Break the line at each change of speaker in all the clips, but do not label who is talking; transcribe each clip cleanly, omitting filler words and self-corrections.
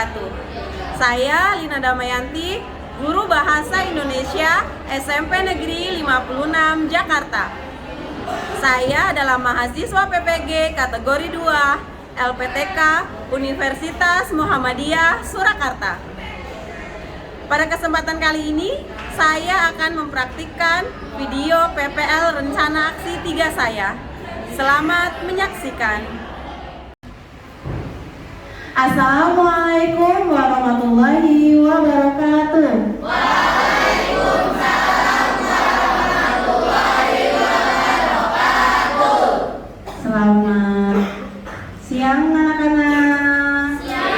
wabarakatuh. Saya Lina Damayanti, Guru Bahasa Indonesia SMP Negeri 56 Jakarta. Saya adalah mahasiswa PPG kategori 2 LPTK Universitas Muhammadiyah Surakarta. Pada kesempatan kali ini, saya akan mempraktikkan video PPL rencana aksi 3 saya. Selamat menyaksikan.
Assalamualaikum warahmatullahi wabarakatuh.
Waalaikumsalam warahmatullahi wabarakatuh.
Selamat siang anak-anak.
Siang.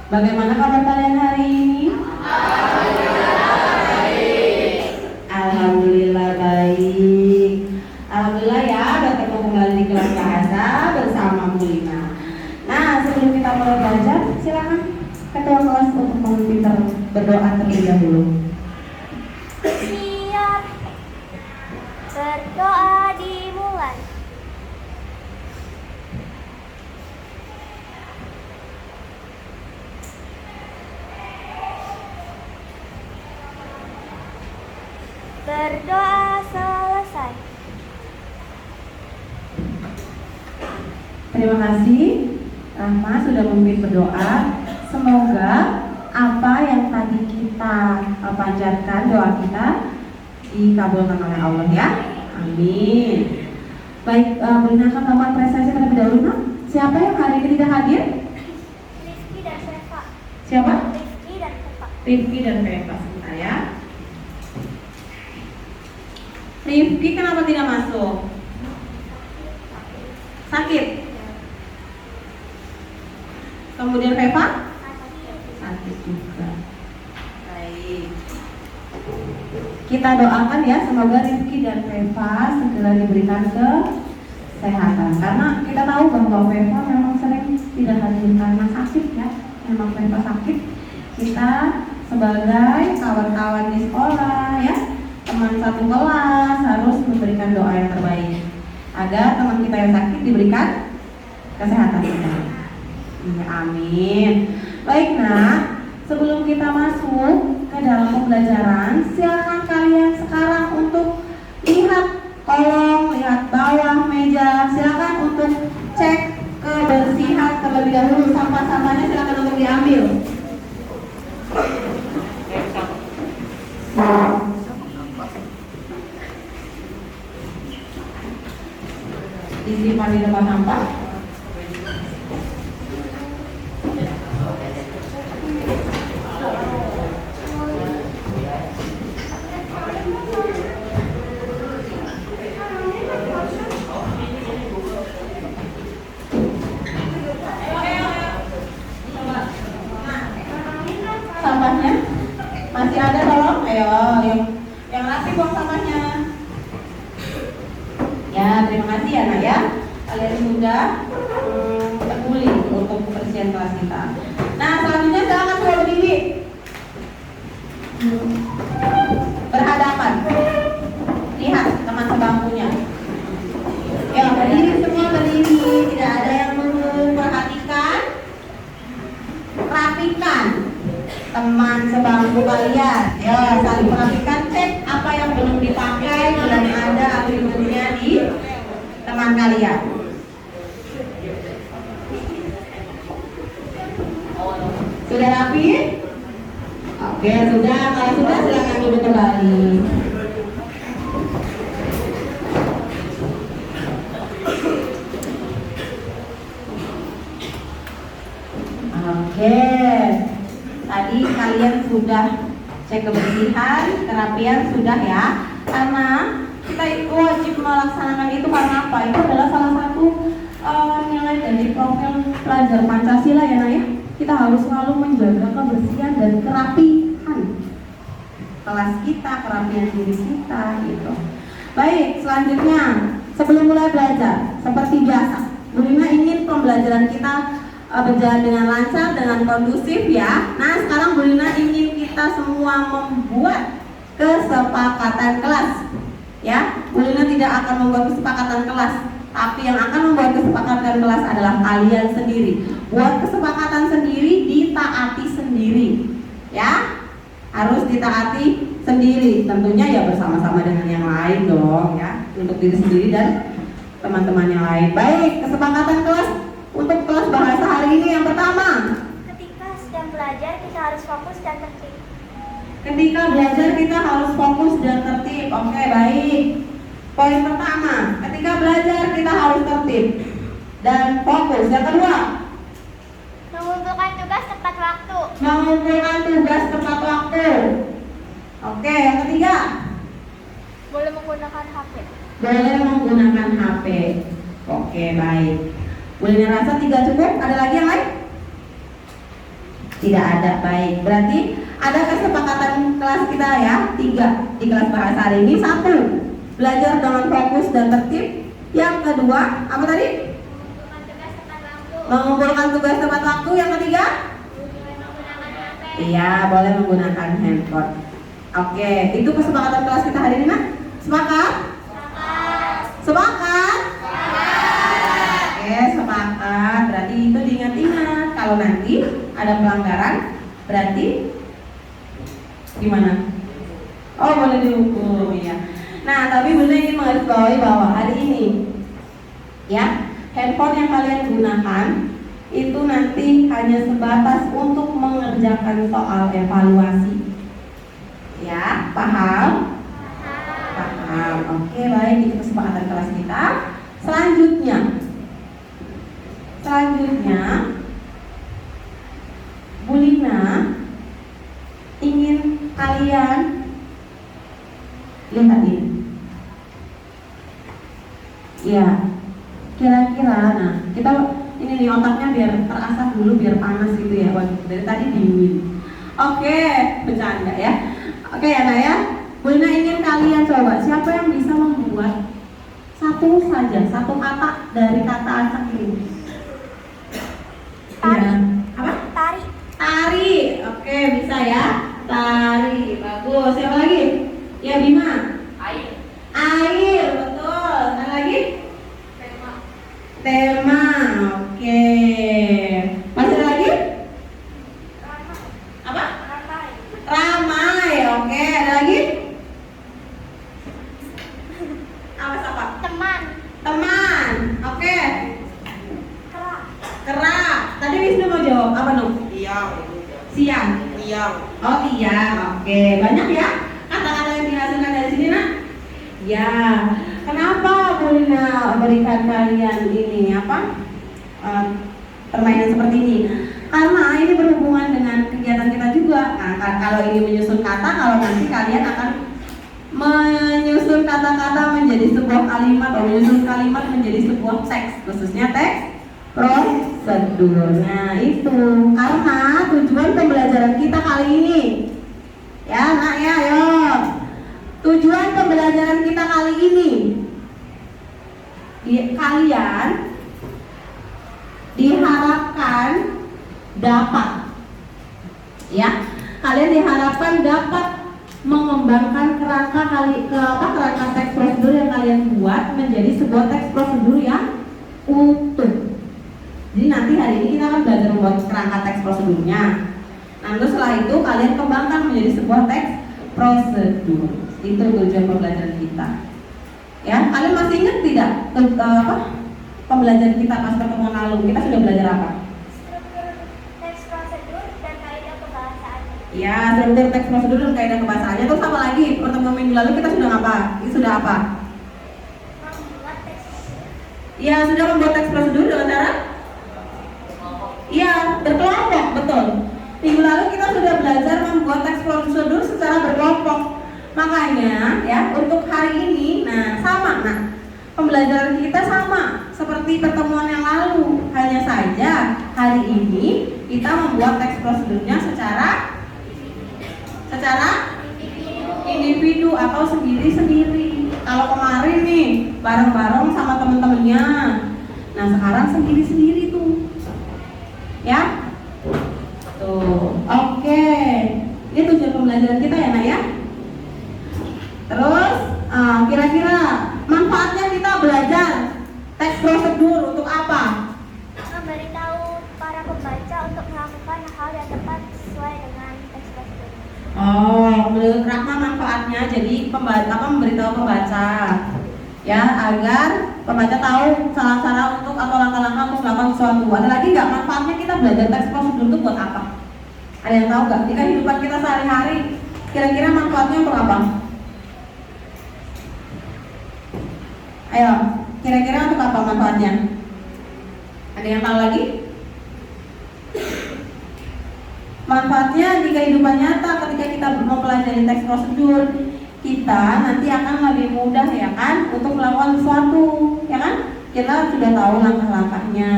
Bagaimana kabar kalian hari ini?
Alhamdulillah baik.
Alhamdulillah baik. Alhamdulillah ya, bertemu kembali di kelas bahasa bersama Bu Lina. Nah, sebelum kita mulai belajar, silakan ketua kelas untuk memimpin berdoa terlebih dahulu.
Siap. Berdoa dimulai. Berdoa selesai.
Terima kasih Rahma sudah memimpin berdoa. Semoga apa yang tadi kita panjatkan doa kita dikabulkan oleh Allah ya. Amin. Baik, berikan nomor prestasi terlebih dahulu. Nah, siapa yang hari ini tidak hadir?
Rifki dan Seva.
Siapa?
Rifki dan Seva.
Rifki dan Peva. Sebentar ya. Rifki kenapa tidak masuk? Sakit. Kemudian Peva? Sakit juga. Baik. Kita doakan ya, semoga Rifki dan Peva segera diberikan kesehatan. Karena kita tahu bahwa Peva memang sering tidak hadir karena sakit ya. Memang Peva sakit. Kita sebagai kawan-kawan di sekolah ya, teman satu kelas harus memberikan doa yang terbaik agar teman kita yang sakit diberikan kesehatan juga. Ya, amin. Baik nak, sebelum kita masuk ke dalam pembelajaran, silakan kalian sekarang untuk lihat kolong, lihat bawah meja. Silakan untuk cek kebersihan terlebih dahulu. Sampah-sampahnya silakan untuk diambil. Disimpan di tempat sampah. Sampahnya masih ada, tolong. Ayo, yang rapi buang sampahnya. Ya, terima kasih ya nak ya. Kalian sudah peduli untuk kebersihan kelas kita. Nah, selanjutnya silakan sudah berdiri. Berhadapan. Lihat teman sebangkunya. Ya, berdiri semua, berdiri. Tidak ada yang menurun. Perhatikan. Rapikan teman sebangku kalian. Ya, saling perhatikan, cek apa yang belum dipakai dan ada atributnya di teman kalian. Sudah rapi? Oke, sudah. Kalau sudah silakan duduk kembali. Oke. Tadi kalian sudah cek kebersihan, kerapian sudah ya. Karena kita wajib melaksanakan itu karena apa? Itu adalah salah satu nilai dari profil pelajar Pancasila ya Naya. Kita harus selalu menjaga kebersihan dan kerapihan kelas kita, kerapian diri kita gitu. Baik, selanjutnya sebelum mulai belajar, seperti biasa, Bu Lina ingin pembelajaran kita berjalan dengan lancar, dengan kondusif ya. Nah, sekarang Bu Lina ingin kita semua membuat kesepakatan kelas. Ya, Bu Lina tidak akan membuat kesepakatan kelas, Tapi yang akan membuat kesepakatan kelas adalah kalian sendiri. Buat kesepakatan sendiri, ditaati sendiri. Ya, harus ditaati sendiri. Tentunya ya bersama-sama dengan yang lain dong ya. Untuk diri sendiri dan teman-teman yang lain. Baik, kesepakatan kelas untuk kelas bahasa hari ini yang pertama.
Ketika sedang belajar, kita harus fokus dan tertib.
Ketika belajar kita harus fokus dan tertib. Oke, baik. Poin pertama, ketika belajar kita harus tertib dan fokus. Yang kedua,
Mengumpulkan tugas tepat waktu.
mengumpulkan tugas tepat waktu. Oke, yang ketiga,
Boleh menggunakan HP.
boleh menggunakan HP. Oke, baik. Boleh rasa 3 cukup? Ada lagi yang lain? Tidak ada, baik. Berarti ada kesepakatan kelas kita ya, 3 di kelas bahasa hari ini. 1, belajar dengan fokus dan tertib. Yang kedua, apa tadi?
Mengumpulkan tugas tepat waktu.
Mengumpulkan tugas tepat waktu. Yang ketiga?
Boleh menggunakan HP.
Iya, boleh menggunakan handphone. Oke, itu kesepakatan kelas kita hari ini, Nak. Sepakat? Sepakat? Oke, sepakat. Berarti itu diingat-ingat. Kalau nanti ada pelanggaran, berarti gimana? Oh, boleh dihukum ya. Nah, tapi Bunda ingin menggarisbawahi bahwa hari ini ya, handphone yang kalian gunakan itu nanti hanya sebatas untuk mengerjakan soal evaluasi. Ya, paham? Paham. Oke, baik, itu kesepakatan kelas kita. Selanjutnya Bu Lina ingin kalian lihat ini. Ya, kira-kira, nah kita ini nih otaknya biar terasah dulu, biar panas gitu ya. Waduh, dari tadi dingin. Oke, bercanda ya. Oke ya, Nak ya. Bu Lina ingin kalian coba, siapa yang bisa membuat satu kata dari kata acak ini?
Tari.
Ya. Apa?
Tari.
Tari. Oke, bisa ya. Tari. Bagus. Siapa lagi? Ya, Bima. Air, betul. Ada lagi? Tema. Oke. Masih ada lagi? Apa? Ramai. Oke, ada lagi? Apa? Teman. Oke. Kerak. Tadi Wisnu mau jawab apa, Nuk? Siang. Oh, tiang. Oke, banyak ya kata-kata yang dihasilkan dari sini, Nak? Ya. Kenapa Bu Lina berikan kalian ini permainan seperti ini? Karena ini berhubungan dengan kegiatan kita juga. Nah, kalau ini menyusun kata, kalau nanti kalian akan menyusun kata-kata menjadi sebuah kalimat atau menyusun kalimat menjadi sebuah teks, khususnya teks prosedur. Nah, itu karena tujuan pembelajaran kita kali ini. Ya, Nak ya, ayo. Tujuan pembelajaran kita kali ini, kalian diharapkan dapat, ya, kalian diharapkan dapat mengembangkan kerangka teks prosedur yang kalian buat menjadi sebuah teks prosedur yang utuh. Jadi nanti hari ini kita akan belajar membuat kerangka teks prosedurnya. Nah, terus setelah itu kalian kembangkan menjadi sebuah teks prosedur. Itu tujuan pembelajaran kita. Ya, kalian masih ingat tidak pembelajaran kita pas pertemuan lalu? Kita sudah belajar apa?
Struktur teks prosedur dan kaidah kebahasaannya.
Ya, struktur teks prosedur dan kaidah kebahasaannya. Terus apa lagi? Pertemuan minggu lalu kita sudah apa? Sudah apa?
Membuat teks prosedur.
Ya, sudah membuat teks prosedur dengan cara? Iya, berkelompok, betul. Minggu lalu kita sudah belajar membuat teks prosedur secara berkelompok. Makanya ya, untuk hari ini, sama. Pembelajaran kita sama seperti pertemuan yang lalu. Hanya saja hari ini kita membuat teks prosedurnya secara individu atau sendiri-sendiri. Kalau kemarin nih bareng-bareng sama temen-temennya. Nah, sekarang sendiri-sendiri tuh. Ya? Tuh. Oke. Ini tujuan pembelajaran kita ya, Nak ya? Terus kira-kira manfaatnya kita belajar teks jadi memberitahu pembaca ya, agar pembaca tahu cara-cara untuk atau langkah-langkah untuk melakukan sesuatu. Ada lagi nggak manfaatnya kita belajar teks prosedur itu buat apa? Ada yang tahu nggak? Di kehidupan kita sehari-hari, kira-kira manfaatnya untuk apa? Ayo, kira-kira untuk apa manfaatnya? Ada yang tahu lagi? Manfaatnya di kehidupan nyata ketika kita mempelajari teks prosedur, kita nanti akan lebih mudah ya kan untuk melakukan sesuatu, ya kan? Kita sudah tahu langkah-langkahnya,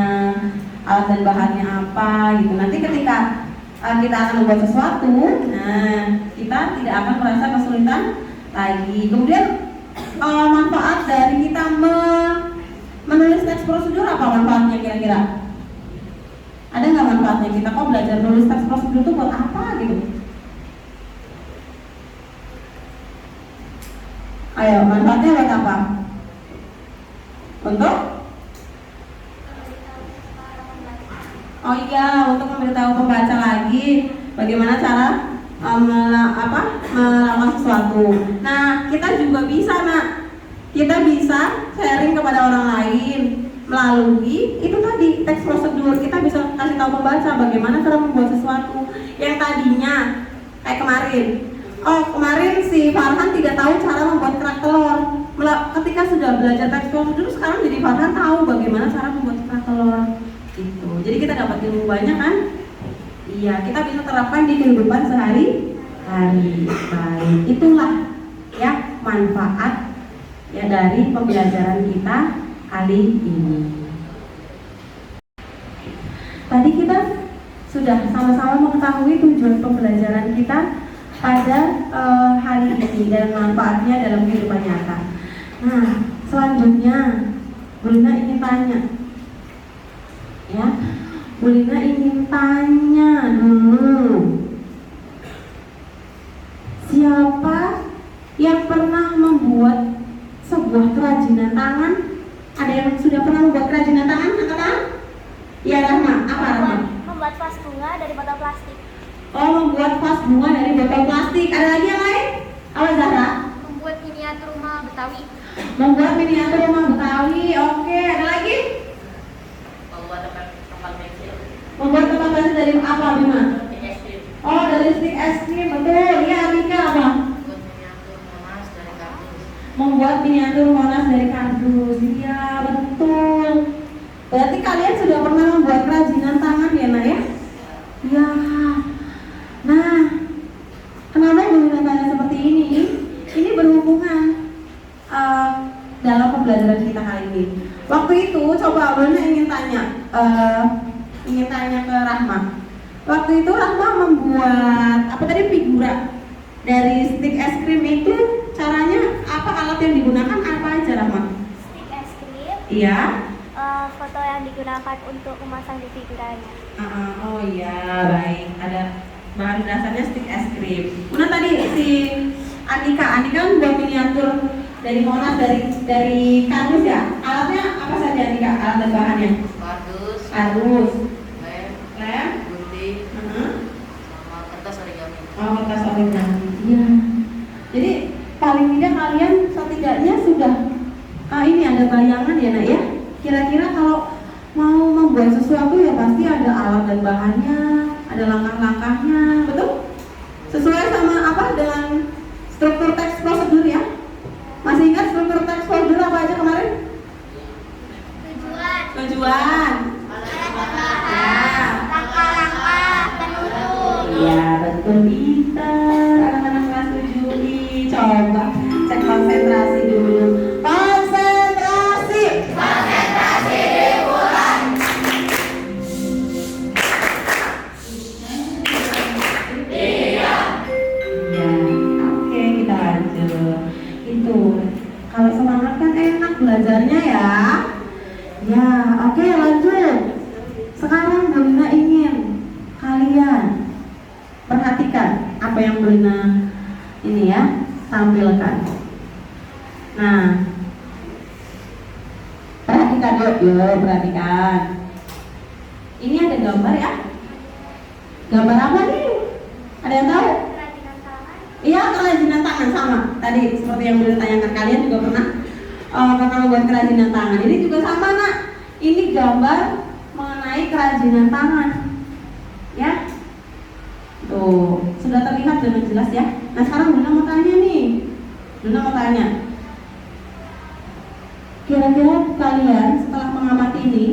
alat dan bahannya apa gitu. Nanti ketika kita akan membuat sesuatu, nah kita tidak akan merasa kesulitan lagi. Kemudian manfaat dari kita menulis teks prosedur apa manfaatnya kira-kira? Ada nggak manfaatnya kita kok belajar nulis teks prosedur itu buat apa gitu? Ayo, manfaatnya buat apa? Untuk? Oh iya, untuk memberitahu pembaca lagi bagaimana cara melakukan sesuatu. Nah, kita juga bisa kita bisa sharing kepada orang lain melalui itu tadi teks prosedur. Kita bisa kasih tahu pembaca bagaimana cara membuat sesuatu yang tadinya kayak kemarin si Farhan tidak tahu cara membuat kerak telur. Ketika sudah belajar teks prosedur, sekarang jadi Farhan tahu bagaimana cara membuat kerak telur gitu. Jadi kita dapat ilmu banyak kan? Iya, kita bisa terapkan di kehidupan sehari-hari. Baik, itulah ya manfaat ya dari pembelajaran kita kali ini. Tadi kita sudah sama-sama mengetahui tujuan pembelajaran kita pada hari ini dan manfaatnya dalam kehidupan nyata. Nah, selanjutnya Bu Lina ingin tanya, ya, Bu Lina ingin tanya dulu, siapa yang pernah membuat sebuah kerajinan tangan? Ada yang sudah pernah membuat kerajinan tangan? Angkat tangan. Iya, Rahma. Apa Rahma?
Membuat vas bunga dari botol plastik.
Oh, membuat vas bunga dari botol plastik. Ada lagi yang lain? Apa Zahra?
Membuat miniatur rumah Betawi.
Membuat miniatur rumah Betawi. Oke, ada lagi?
Membuat tempat pensil.
Membuat tempat pensil dari apa, Bima?
Es krim.
Oh, dari stik es krim. Betul. Iya, Alika apa?
Membuat miniatur Monas dari kardus.
Membuat miniatur Monas dari kardus. Iya, betul. Berarti kalian sudah pernah membuat kerajinan tangan ya, Nak ya? Iya. Nah, kenapa Bu Lina tanya seperti ini? Ini berhubungan dalam pembelajaran kita kali ini. Waktu itu coba Bu Lina ingin tanya ke Rahma. Waktu itu Rahma membuat apa tadi, figura dari stik es krim itu. Caranya apa, alat yang digunakan apa aja Rahma?
Stik es krim.
Iya.
Foto yang digunakan untuk memasang di figuranya.
Oh iya, baik. Ada bahan dasarnya stik es krim. Kemudian tadi si Andika membuat miniatur dari Monas dari kardus ya. Alatnya apa saja Andika? Alat dan bahannya? Kardus, lem,
gunting, sama kertas origami.
oh kertas origami. Iya. Jadi paling tidak kalian setidaknya sudah ini ada bayangan ya Nak ya. Kira-kira kalau mau membuat sesuatu ya pasti ada alat dan bahannya, ada langkah-langkahnya, betul? Sesuai sama apa dengan struktur teks prosedur ya? Masih ingat struktur teks prosedur apa aja kemarin? Tujuan. Ya.
Langkah-langkah penutur.
Iya betul, pintar anak-anak kelas 7 nih. Coba cek konsentrasi dulu. Konsentrasi. Ya, oke kita lanjut. Itu kalau semangat kan enak belajarnya ya. Ya, oke lanjut. Sekarang Bu Lina ingin kalian perhatikan apa yang Bu Lina ini ya tampilkan. Nah, perhatikan yuk, perhatikan. Ini ada gambar ya. Gambar apa nih? Ada yang tahu?
Kerajinan tangan.
Iya, kerajinan tangan. tangan sama. Tadi seperti yang boleh tanyakan, kalian juga pernah membuat kerajinan tangan. Ini juga sama nak. Ini gambar mengenai kerajinan tangan. Ya. Tuh, sudah terlihat dengan jelas ya. Nah sekarang Bunda mau tanya nih. Bunda mau tanya. Kira-kira kalian setelah mengamati ini,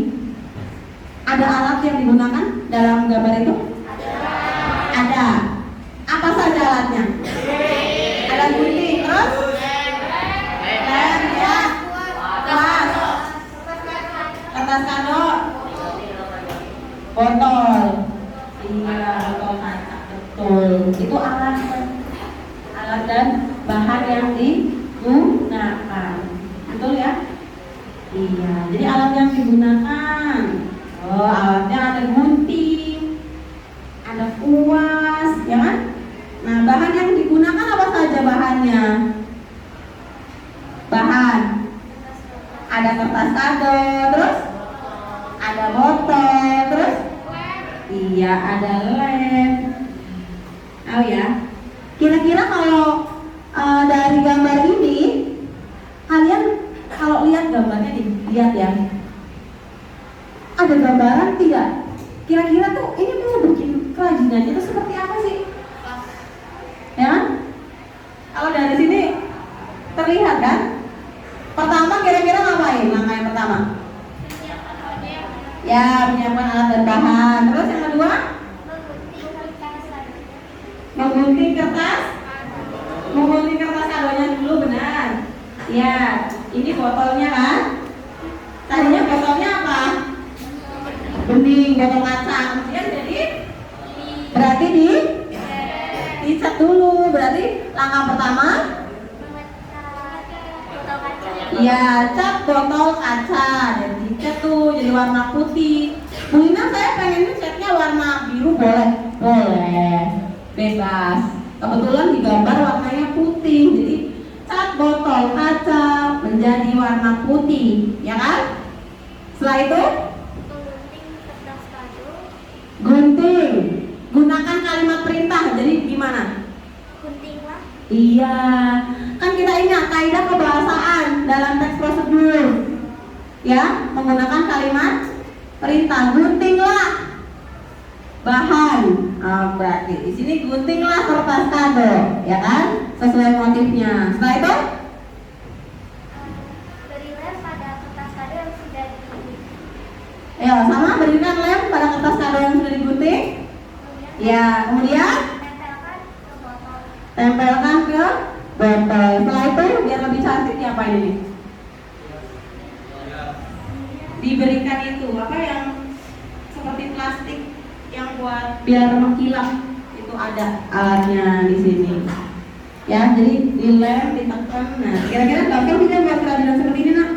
ada alat yang digunakan dalam gambar itu? Ada. Apa saja alatnya? Ada gunting, terus? Lem, ya. Kuas. Kertas kado. Botol. Iya, botol kaca. Betul. Itu alat dan bahan yang digunakan. Betul ya? Iya. Jadi alat yang digunakan. Oh, alatnya ada gunting, ada kuas, ya kan? Nah, bahan yang digunakan apa saja bahannya? Bahan ada kertas kado, terus ada botol, terus iya ada lem. Oh ya, kira-kira kalau dari gambar ini, kalian kalau lihat gambarnya nih, lihat ya. Ada gambaran tidak? Kira-kira tuh ini mau bikin kerajinannya itu seperti apa sih? Ya? Kalau dari sini terlihat kan? Pertama kira-kira ngapain? Langkah yang pertama? Ya, menyiapkan alat dan bahan. Terus yang kedua? Menggunting kertas. Menggunting kertas kadonya dulu, benar. Ya, ini botolnya kan? Tadinya botolnya apa? Bening, botol kaca. Kemudian jadi berarti dicat dulu. Berarti langkah pertama ya cat botol kaca dan dicat tuh jadi warna putih. Mungkin saya pengennya catnya warna biru, boleh bebas. Kebetulan di gambar warnanya putih, jadi cat botol kaca menjadi warna putih, ya kan? Setelah itu gunting. Gunakan kalimat perintah. Jadi gimana?
Guntinglah.
Iya, kan kita ingat kaidah kebahasaan dalam teks prosedur. Ya, menggunakan kalimat perintah. Guntinglah bahan. Berarti di sini guntinglah kertas kado, ya kan? Sesuai motifnya. Setelah itu
Beri lem pada kertas kado yang sudah digunting.
ya, sama berikan lem pada kertas kado yang sudah digunting. Ya, kemudian
Tempelkan ke botol.
tempelkan ke botol. Setelah itu biar lebih cantik diapain ini? Diberikan itu apa yang seperti plastik yang buat biar mengkilap, itu ada alatnya di sini. Ya, jadi dilem, ditekan. Nah, kira-kira gampang tidak buat kerajinan seperti ini nak?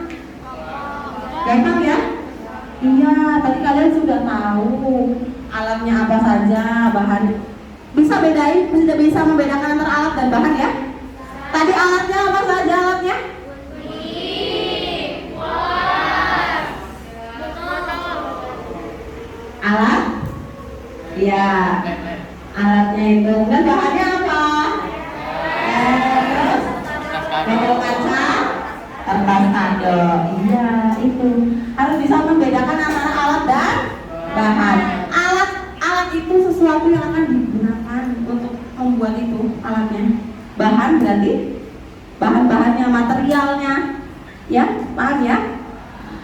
Gampang ya? Iya, tadi kalian sudah tahu alatnya apa saja, bahan. Bisa bisa membedakan antara alat dan bahan ya? Tadi alatnya apa saja alatnya? Alat? Ya, alatnya itu. Dan bahannya apa? Terus botol kaca, kertas kado. Iya, itu harus bisa membedakan antara alat dan bahan. Alat itu sesuatu yang akan digunakan untuk membuat itu alatnya. Bahan berarti bahan-bahannya, materialnya, ya, paham ya?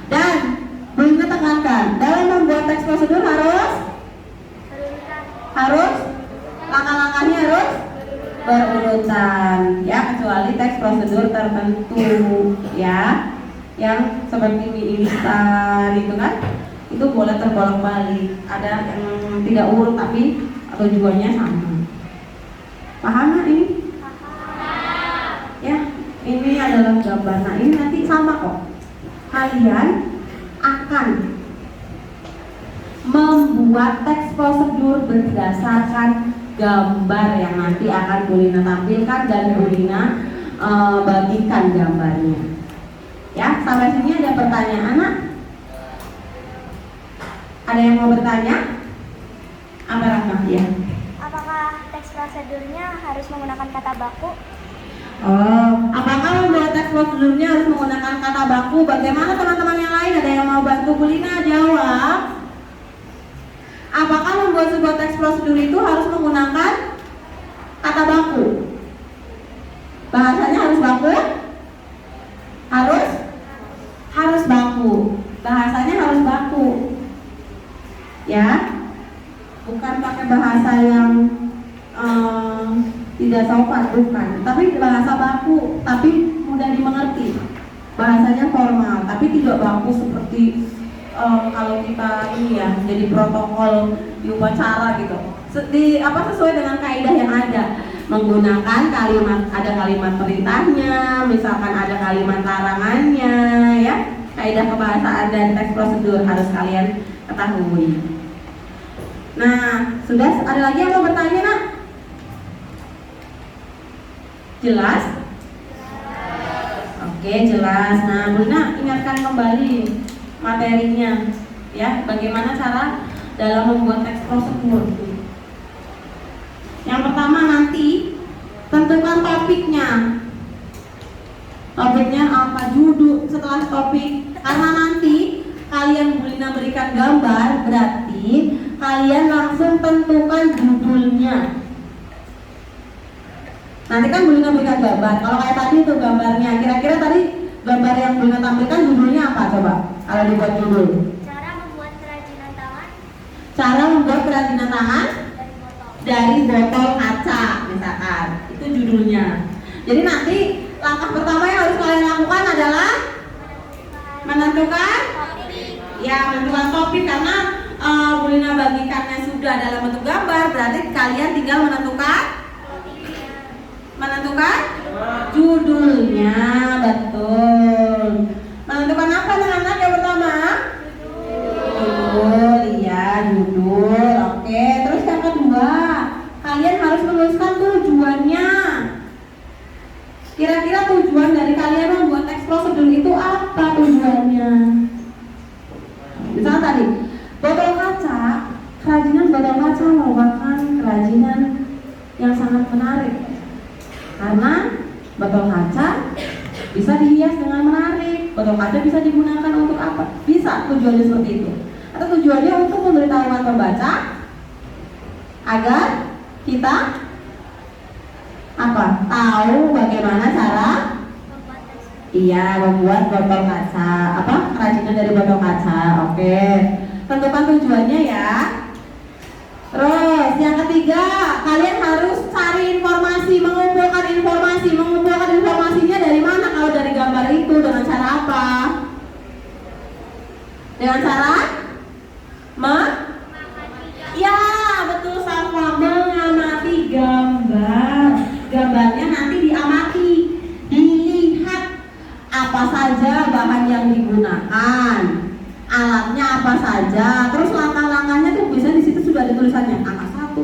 Dan belum tekankan dalam membuat teks prosedur harus langkah-langkahnya harus berurutan, ya, kecuali teks prosedur tertentu, ya, yang seperti mie instan itu kan, itu boleh terbolak-balik. Ada yang tidak urut tapi tujuannya sama. Paham nggak ini? Ya, ini adalah gambar. Nah, ini nanti sama kok. Kalian akan membuat teks prosedur berdasarkan gambar yang nanti akan Bu Lina tampilkan dan Bu Lina bagikan gambarnya. Ya, sampai sini ada pertanyaan anak? Ada yang mau bertanya? Apa Rahma? Ya.
Apakah teks prosedurnya harus menggunakan kata baku?
Oh, apakah membuat teks prosedurnya harus menggunakan kata baku? Bagaimana teman-teman yang lain? Ada yang mau bantu Bu Lina jawab? Apakah membuat sebuah teks prosedur itu harus menggunakan kata baku? Bahasanya harus baku? Harus baku. Bahasanya harus baku. Ya, bukan pakai bahasa yang tidak sopan, bukan. Tapi bahasa baku, tapi mudah dimengerti. Bahasanya formal, tapi tidak baku seperti kalau kita ini ya, jadi protokol di upacara gitu. Sesuai dengan kaidah yang ada. Menggunakan ada kalimat perintahnya, misalkan ada kalimat larangannya, ya. Kaidah kebahasaan dan teks prosedur harus kalian ketahui. Nah, sudah ada lagi yang mau bertanya, Nak? Jelas? Oke, jelas. Nah, Bu Lina ingatkan kembali materinya, ya. Bagaimana cara dalam membuat teks prosedur. Yang pertama nanti tentukan topiknya. Topiknya apa? Judul setelah topik. Karena nanti kalian Bu Lina berikan gambar, berarti kalian langsung tentukan judulnya. Nanti kan Bu Lina berikan gambar. Kalau kayak tadi itu gambarnya, kira-kira tadi gambar yang Bu Lina tampilkan judulnya apa coba? Kalau dibuat judul.
Cara membuat kerajinan tangan
Cara membuat kerajinan tangan
dari botol.
dari botol kaca, misalkan. Itu judulnya. Jadi nanti langkah pertama yang harus kalian lakukan adalah menentukan topik karena Bu Lina bagikannya sudah dalam bentuk gambar, berarti kalian tinggal menentukan judulnya. Betul. Menentukan apa anak-anak yang pertama? Judul, iya, judul. Oke, terus yang kedua, kalian harus menuliskan tujuannya. Kira-kira tujuan dari kalian membuat teks prosedur itu apa tujuannya? Misalnya tadi, botol kaca, kerajinan botol kaca merupakan kerajinan yang sangat menarik. Karena botol kaca bisa dihias dengan menarik. Botol kaca bisa digunakan untuk apa? Bisa tujuannya seperti itu. Atau tujuannya untuk memberitahukan pembaca agar kita tahu bagaimana cara membuat botol kaca, kerajinan dari botol kaca. Oke, tentukan tujuannya ya. Terus yang ketiga, kalian harus cari informasi, mengumpulkan informasinya dari mana? Kalau dari gambar itu dengan cara apa? Dengan cara betul, sama mengamati gambar. Gambarnya nanti diamati, dilihat apa saja bahan yang digunakan, alatnya apa saja, terus langkah-langkahnya tuh bisa di situ sudah ada tulisannya. Langkah 1,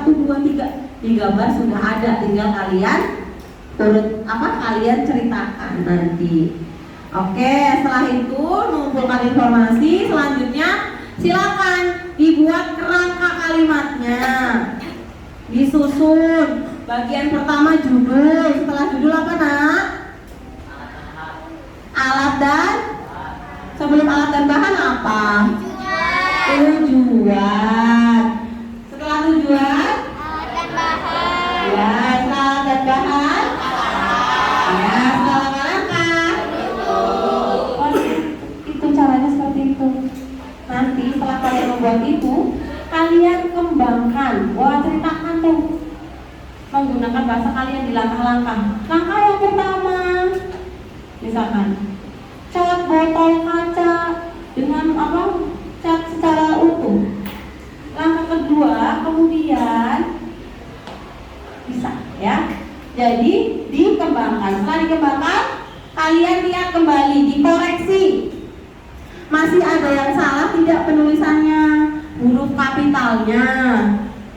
2, 3 di gambar sudah ada, tinggal kalian kalian ceritakan nanti. Oke, setelah itu mengumpulkan informasi, selanjutnya silakan dibuat kerangka kalimatnya, disusun. Bagian pertama judul, setelah judul apa nak? Alat dan sebelum alat dan bahan apa? Tujuan. Setelah tujuan?
Alat dan bahan.
Ya, setelah alat dan bahan? Ya, setelah langkah. Oh, itu caranya seperti itu. Nanti setelah kalian membuat itu, kalian kembangkan. Ceritakan tuh menggunakan bahasa kalian di langkah-langkah. Langkah yang pertama, misalkan cat botol kaca dengan cat secara utuh. Langkah kedua, kemudian bisa ya. Jadi dikembangkan. Setelah dikembangkan, kalian lihat kembali, dikoreksi. Masih ada yang salah tidak penulisannya, huruf kapitalnya,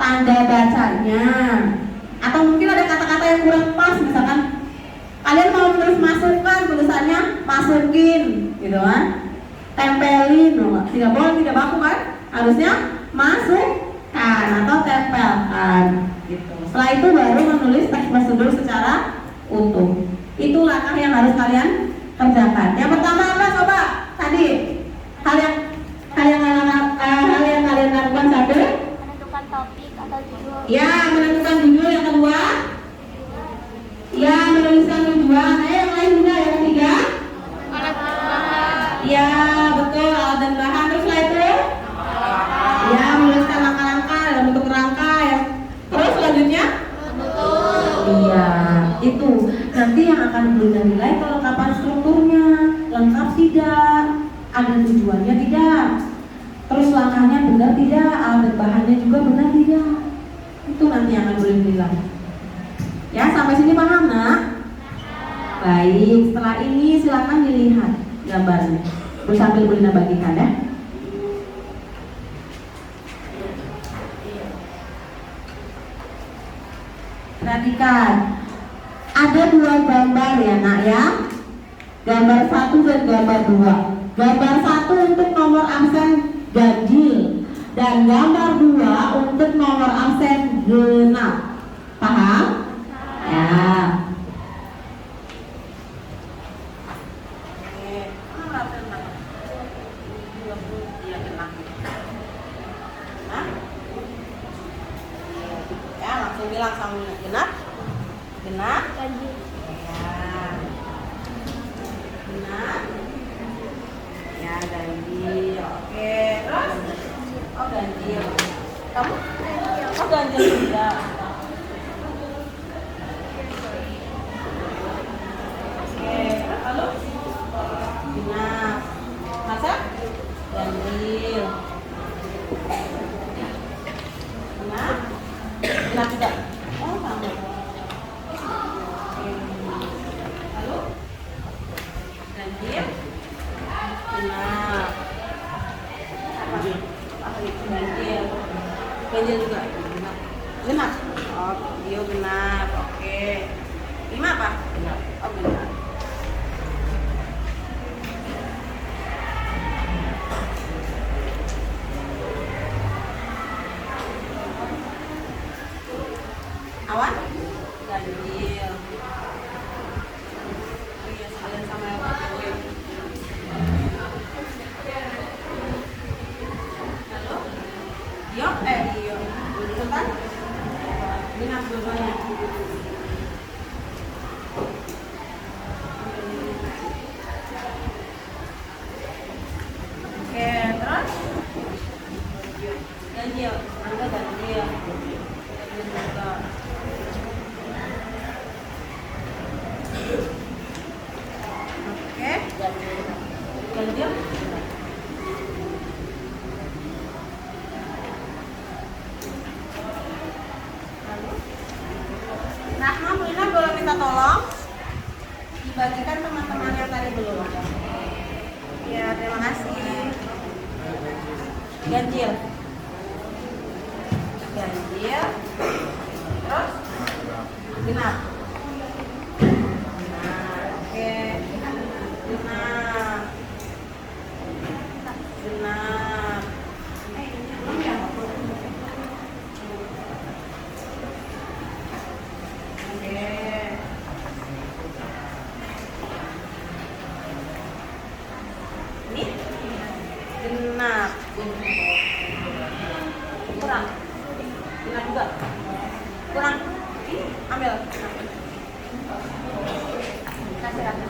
tanda bacanya, atau mungkin ada kata-kata yang kurang pas. Misalkan kalian mau menulis masukkan, tulisannya masukin gitu kan, tempelin, tidak boleh, tidak baku kan, harusnya masukkan atau tempelkan gitu. Setelah itu baru menulis teks prosedur secara utuh. Itu langkah yang harus kalian kerjakan. Yang pertama apa coba? Tadi hal yang kalian lakukan satu.
Menentukan topik atau judul.
Ya, menentukan judul. Yang kedua, ya menuliskan tujuan. Yang lain juga. Yang ketiga,
Alat bahan.
ya betul, alat dan bahan. Terus setelah itu, ya menuliskan langkah-langkah dalam bentuk kerangka ya. Terus selanjutnya, iya itu nanti yang akan diberikan nilai kelengkapan strukturnya lengkap tidak, ada tujuannya tidak, terus langkahnya benar tidak, alat dan bahannya juga benar tidak, itu nanti yang akan diberikan nilai. Ya sampai sini paham nak? Baik, setelah ini silakan dilihat gambarnya. Terus sambil Bulina bagikan ya. Perhatikan, ada dua gambar ya nak ya. Gambar 1 dan gambar 2. Gambar 1 untuk nomor absen ganjil dan gambar 2 untuk nomor absen genap. Paham? Ya. Ya langsung bilang sama genap. Genap.
Ganjil.
Ya. Genap. Ya ganjil. Oke. Terus? Oh ganjil. Kamu? Oh ganjil juga. Oke. Lalu? Genap. Masa? Ganjil. Genap. Genap juga. Oh sama. Lalu ganjil, genap, ganjil, ganjil juga, genap, genap. Oh, dia genap. Oke. 5 apa? Genap. Oh genap. Awan? Ganjil. Oh iya, sekalian sama yang pakai. Lalu? Dio? Dio. Bentar. Genap dua-duanya. Oke, terus? Ganjil. Angga ganjil. Juga. Oke, ganjil. Rahma, Bulina boleh minta tolong dibagikan teman-teman yang tadi belum. Ya, terima kasih. Ganjil. Ganjil. Terus genap. Oke. Genap. Genap. Oke. Ini genap. Kurang. Genap juga. Kurang. Ini ambil. Kasih rata.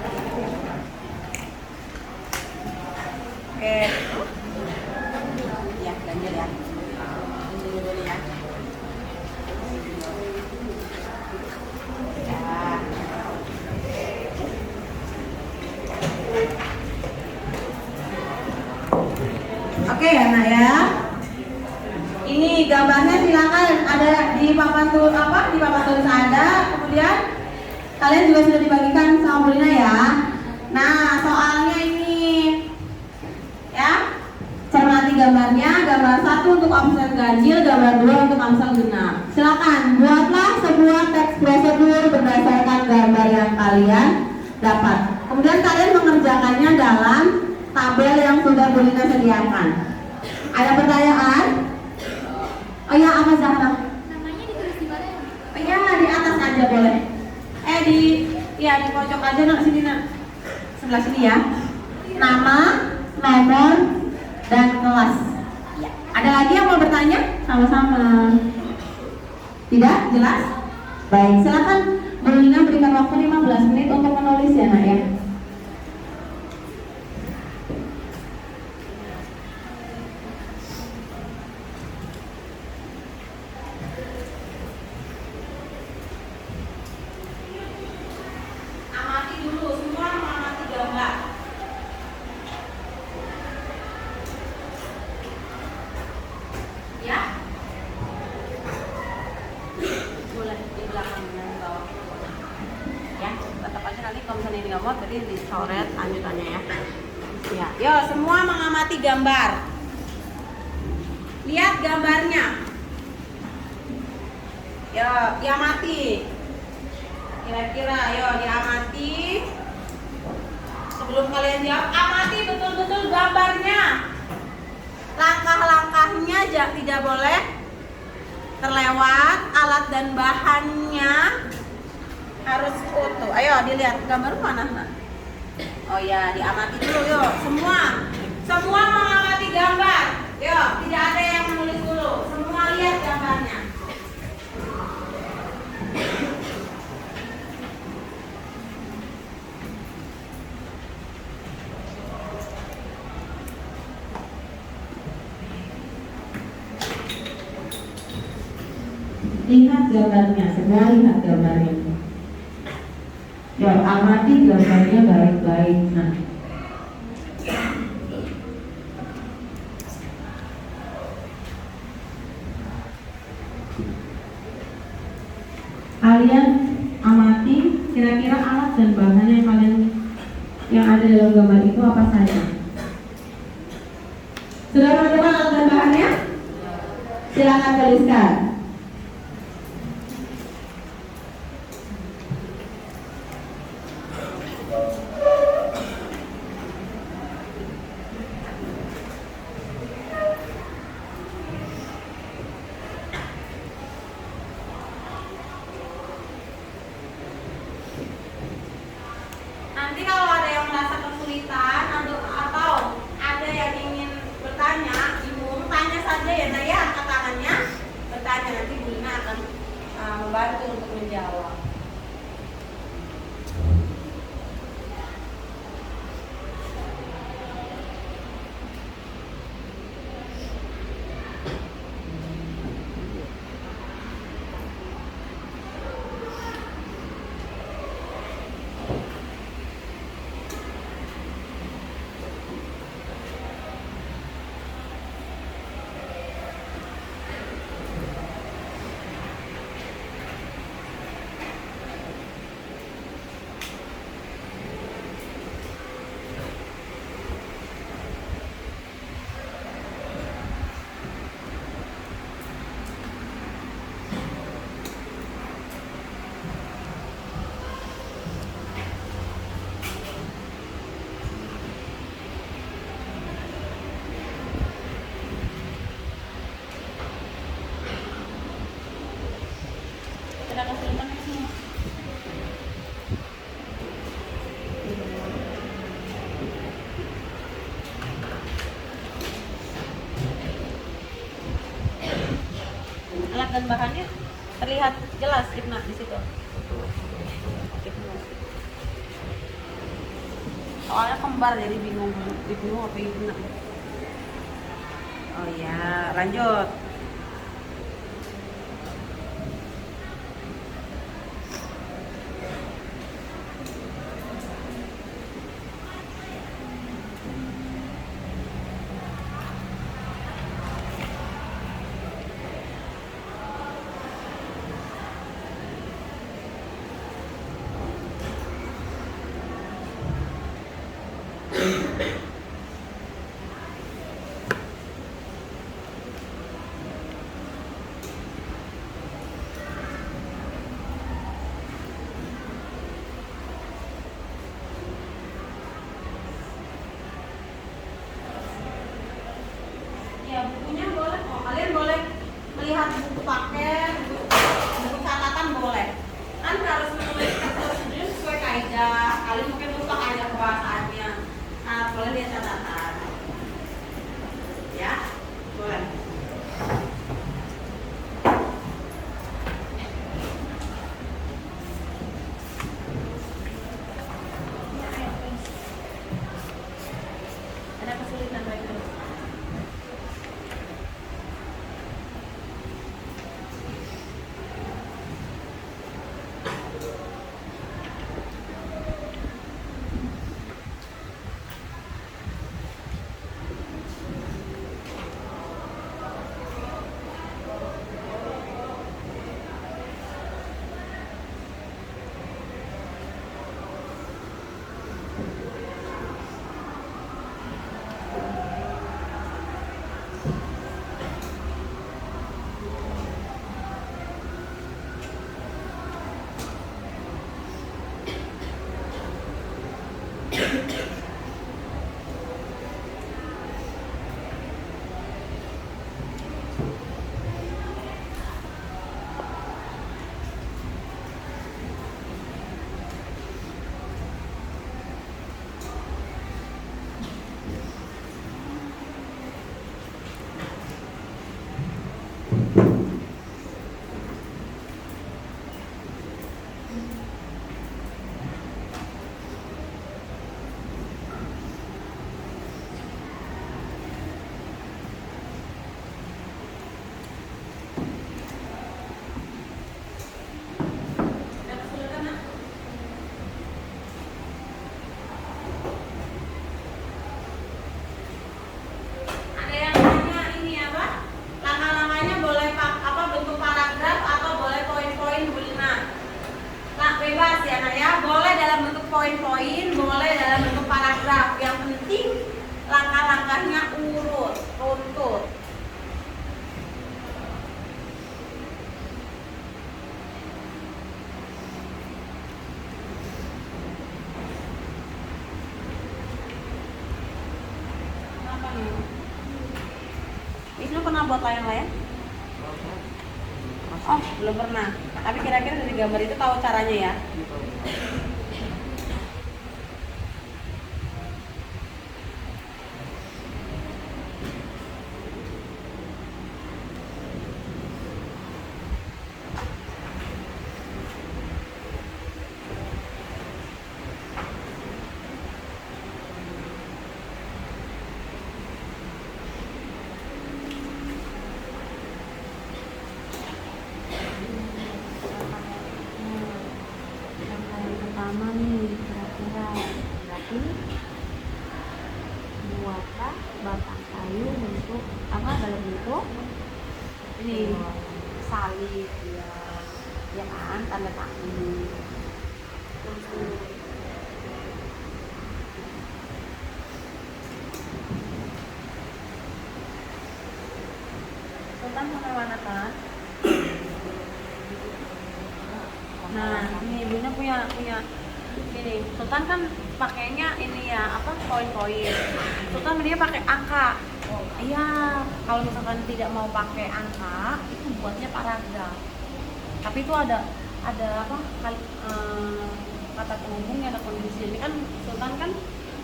Oke. Ya, ganjil ya. Ganjil dulu ya. Ya. Oke ya nak ya. Ini gambarnya silakan ada di papan tulis apa? Di papan tulis ada. Kemudian kalian juga sudah dibagikan sama Bulina ya. Nah soalnya ini ya. Cermati gambarnya. Gambar 1 untuk absen ganjil, gambar 2 untuk absen genap. Silakan buatlah sebuah teks prosedur berdasarkan gambar yang kalian dapat. Kemudian kalian mengerjakannya dalam tabel yang sudah Bulina sediakan. Ada pertanyaan? Oh ya, apa Zahra?
Namanya ditulis di mana?
Oh ya, di atas aja boleh. Di Iya, di pojok aja nak, sini nak. Sebelah sini ya. Nama, nomor, dan kelas. Ya. Ada lagi yang mau bertanya? Sama-sama. Tidak? Jelas? Baik, silakan Bu Lina berikan waktu 15 menit untuk menulis ya nak ya.
Amati dulu, semua mengamati gambar. Ya. Boleh di belakang dan bawah. Ya, tetap aja nanti kalau misalnya ini nggak mau, tadi dicoret lanjutannya ya. Ya, yo semua mengamati gambar. Lihat gambarnya. Yo, diamati. Kira-kira, yo diamati. Sebelum kalian jawab, amati betul-betul gambarnya. Langkah-langkahnya tidak boleh terlewat. Alat dan bahannya harus utuh. Ayo dilihat gambar mana nak? Oh ya, diamati dulu yuk. Semua mengamati gambar. Yuk, tidak ada yang menulis dulu. Semua lihat gambarnya.
Lihat gambarnya, semua lihat gambarnya. Ya, amati gambarnya baik-baik. Nah, kalian amati kira-kira alat dan bahan yang ada dalam gambar itu apa saja. Sudah menemukan alat dan bahannya? Silakan tuliskan.
Nanti kalau ada yang merasa kesulitan atau ada yang ingin bertanya, bingung, tanya saja ya Naya, angkat tangannya, bertanya, nanti Bu Lina akan membantu untuk menjawab. Alat dan bahannya terlihat jelas Ibna di situ. Soalnya kembar jadi bingung apa Ibna. Oh ya, lanjut. Ya bukunya boleh kok, kalian boleh melihat buku paket, buku catatan boleh. Kan harus menulis prosedur sesuai kaedah. kaidah, kalian mungkin lupa kaidah kebahasaannya. Nah, boleh lihat catatan. Ya, boleh. Ada kesulitan baik dulu. Ada yang nanya ini apa? Langkah-langkahnya boleh apa bentuk paragraf atau boleh poin-poin bulinan? Nah, bebas ya nak ya. Boleh dalam bentuk poin-poin, boleh dalam bentuk paragraf. Yang penting langkah-langkahnya urut, runtut. Kenapa nih? Wisnu pernah buat layang-layang? Oh, belum pernah. Tapi kira-kira dari gambar itu tahu caranya ya? Yang pertama nih kira-kira berarti buatlah batang kayu bentuk apa dalam bentuk ini salib ya kan tanda kaki. Sultan pakai warna kan? Nah, ini ibunya punya ini. Sultan kan pakainya ini ya, apa poin-poin. Sultan dia pakai angka. Oh, iya, kalau misalkan tidak mau pakai angka, itu buatnya paragraf. Tapi itu ada apa? Kata penghubungnya, ada kondisi. Ini kan Sultan kan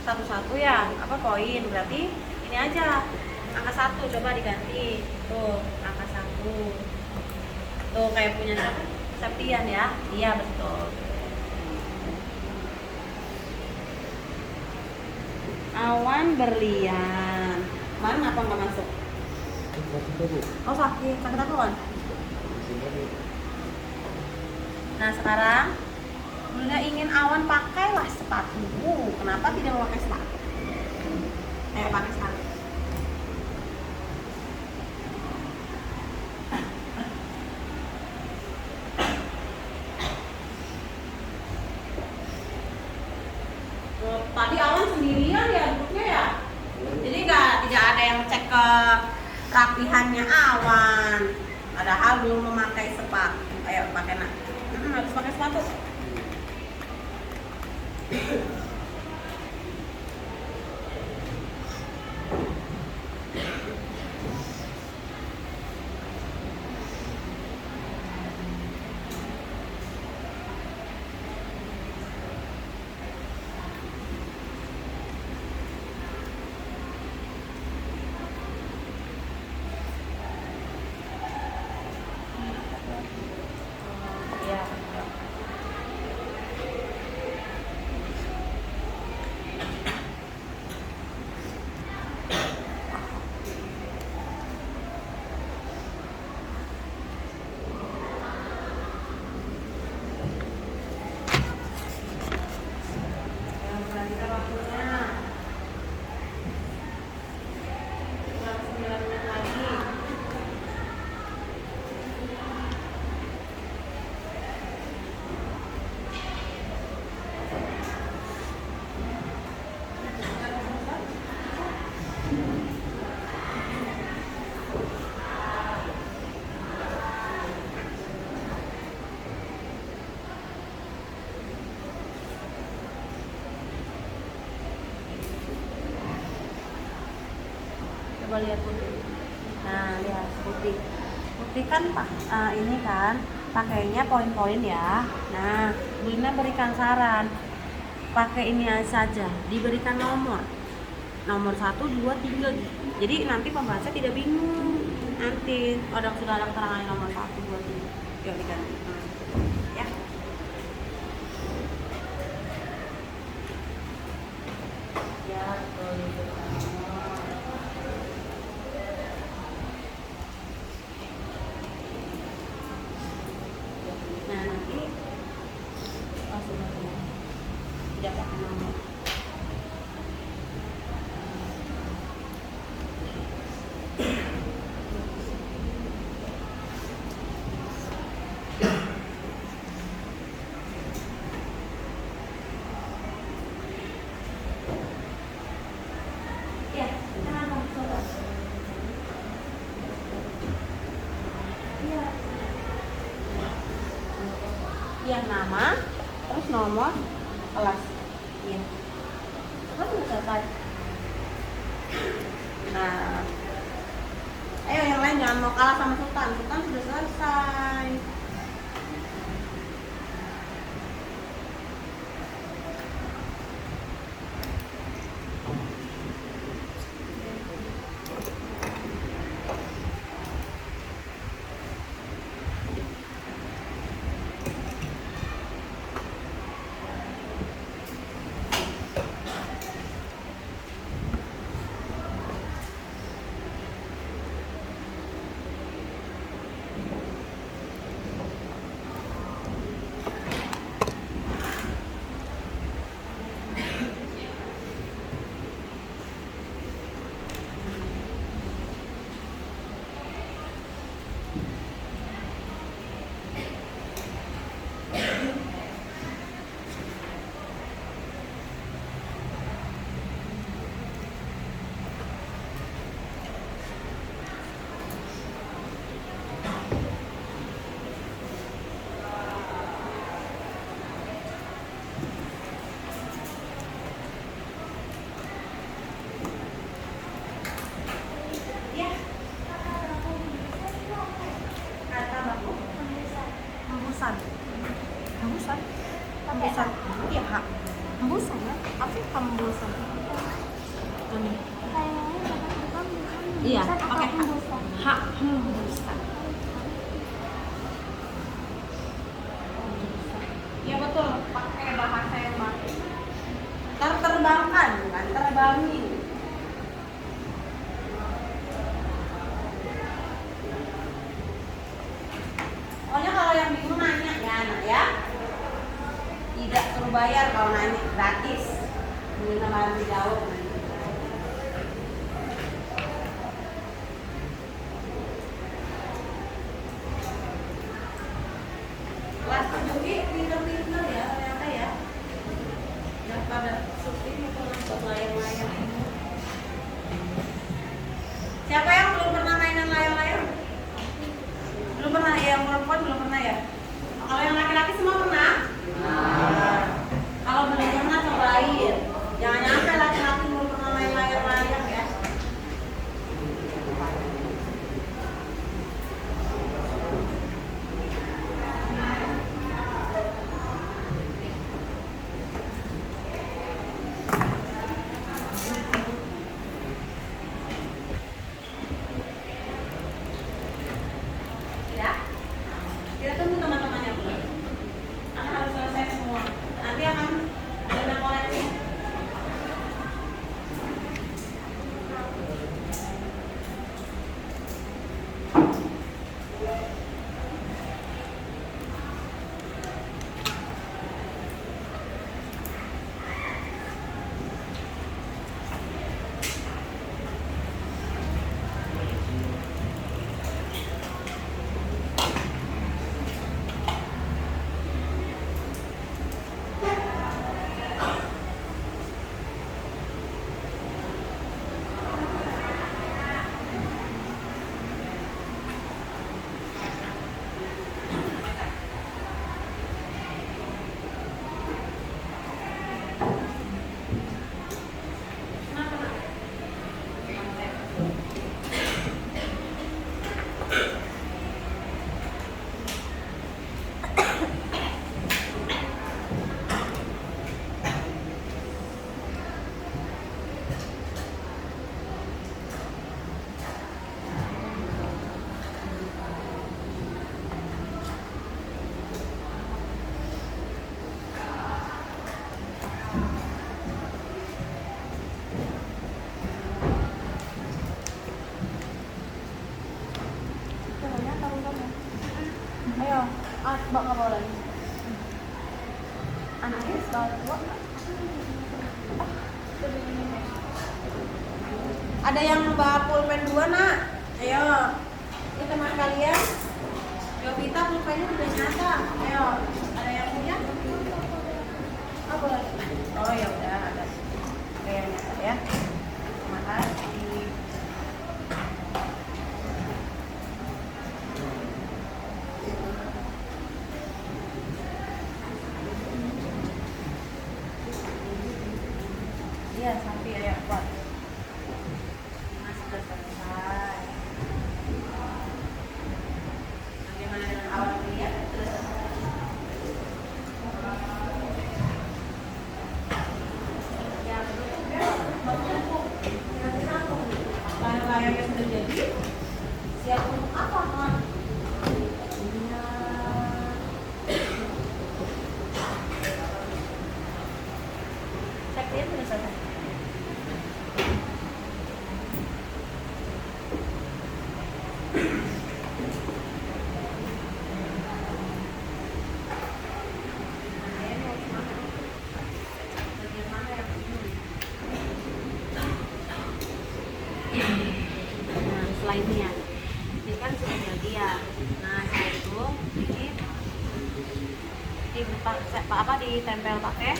satu-satu ya, apa poin. Berarti ini aja. Angka 1 coba diganti. Tuh, angka 1. Tuh kayak punya siapa? Septian ya? Iya betul. Awan berlian. Kemarin apa nggak masuk? Oh sakit apa Wan? Nah sekarang Bunda ingin Awan pakailah sepatu. Kenapa tidak mau pakai sepatu? Pakai sepatu. Tadi Awan sendirian ya duduknya ya, jadi tidak ada yang cek ke rapihannya Awan. Padahal belum memakai sepatu. Ayo pakai nak. Harus pakai sepatu. Coba lihat putih. Nah, lihat putih. Putih kan ini kan pakainya poin-poin ya. Nah, Bu Lina berikan saran. Pakai ini saja, diberikan nomor. Nomor 1, 2, 3. Jadi nanti pembaca tidak bingung. Nanti sudah ada keterangan nomor 1, 2, 3. Yuk diganti. Ya.
Ya, betul.
Nah, nanti tidak pakai nomor. Ya, kenapa? Coba. Iya. Iya, nama, terus nomor, kelas. Iya. Terus sudah selesai. Nah, ayo yang lain jangan mau kalah sama Sultan. Sultan sudah selesai. Ya, kata baku hembusan. Hembusan. Hembusan. Iya, hak. Hembusan ya. Apa sih hembusan? Ini. Iya, oke. Hak hembusan. Iya betul, pakai bahasa yang baku. Terterbangkan, bukan terbangin. Pokoknya kalau yang bingung nanya ya anak ya. Tidak suruh bayar kalau nanya, gratis. Mungkin sama dijawab nanti. Kelas 7 pinter-pinter ya ternyata ya. Udah pada syuting itu buat layang-layang ini. Siapa yang belum pernah mainan layang-layang? Belum pernah ya, yang perempuan belum pernah ya? Kalau yang laki-laki semua pernah? Kalau belum pernah cobain. Jangan nyampe laki-laki belum pernah main layang-layang ya. Ya, kita tunggu teman-temannya dulu. Ada yang bawa pulpen 2 nak? Ayo, ini teman kalian. Yovita pulpennya udah nyata. Ayo, ada yang punya? Oh boleh. Oh ya udah ada. Oke yang nyata ya. Terima kasih. Iya sampai ya buat. Sudah selesai. Bagaimana dengan awal kuliah? Layar-layar yang sudah jadi siap untuk apa, Mak? Cek dia sudah selesai. Slide-nya ini kan sudah jadi ya. Nah setelah itu ditempel pakai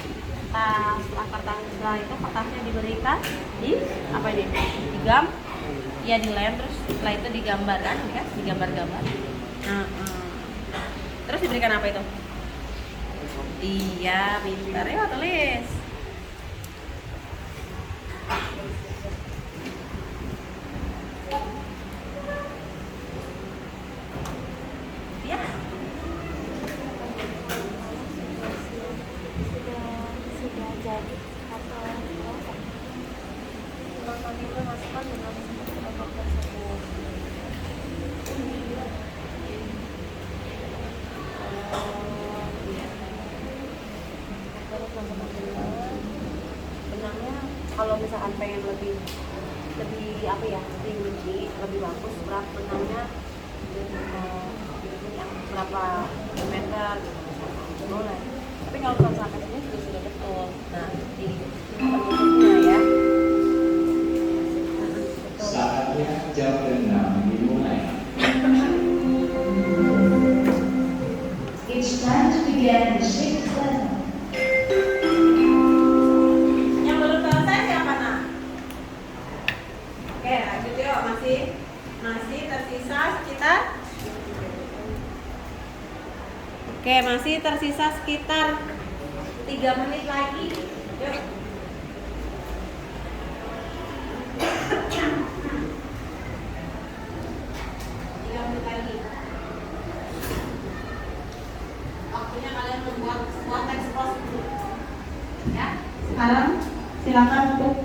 tas. Setelah kertas itu kertasnya diberikan di apa ini digam ya dilem, terus setelah itu digambar kan ini kan digambar-gambar. Terus diberikan apa itu? Iya pintar ya tulis.
Sudah jadi atau
Kami memasukkan dengan kelompok tersebut. Terus benangnya kalau misalkan pengen lebih apa ya, lebih rinci, lebih bagus berat benangnya berapa meter gitu boleh. Tapi kalau misalkan ini juga sudah betul. Nah di penutupnya ya.
Saatnya jam 6 dimulai.
It's time to begin the sixth lesson.
Yang belum selesai siapa nak? Oke lanjut yuk, masih tersisa sekitar. Oke masih tersisa sekitar 3 menit lagi. Yuk. Waktunya kalian membuat sebuah teks post ya.
Sekarang silakan untuk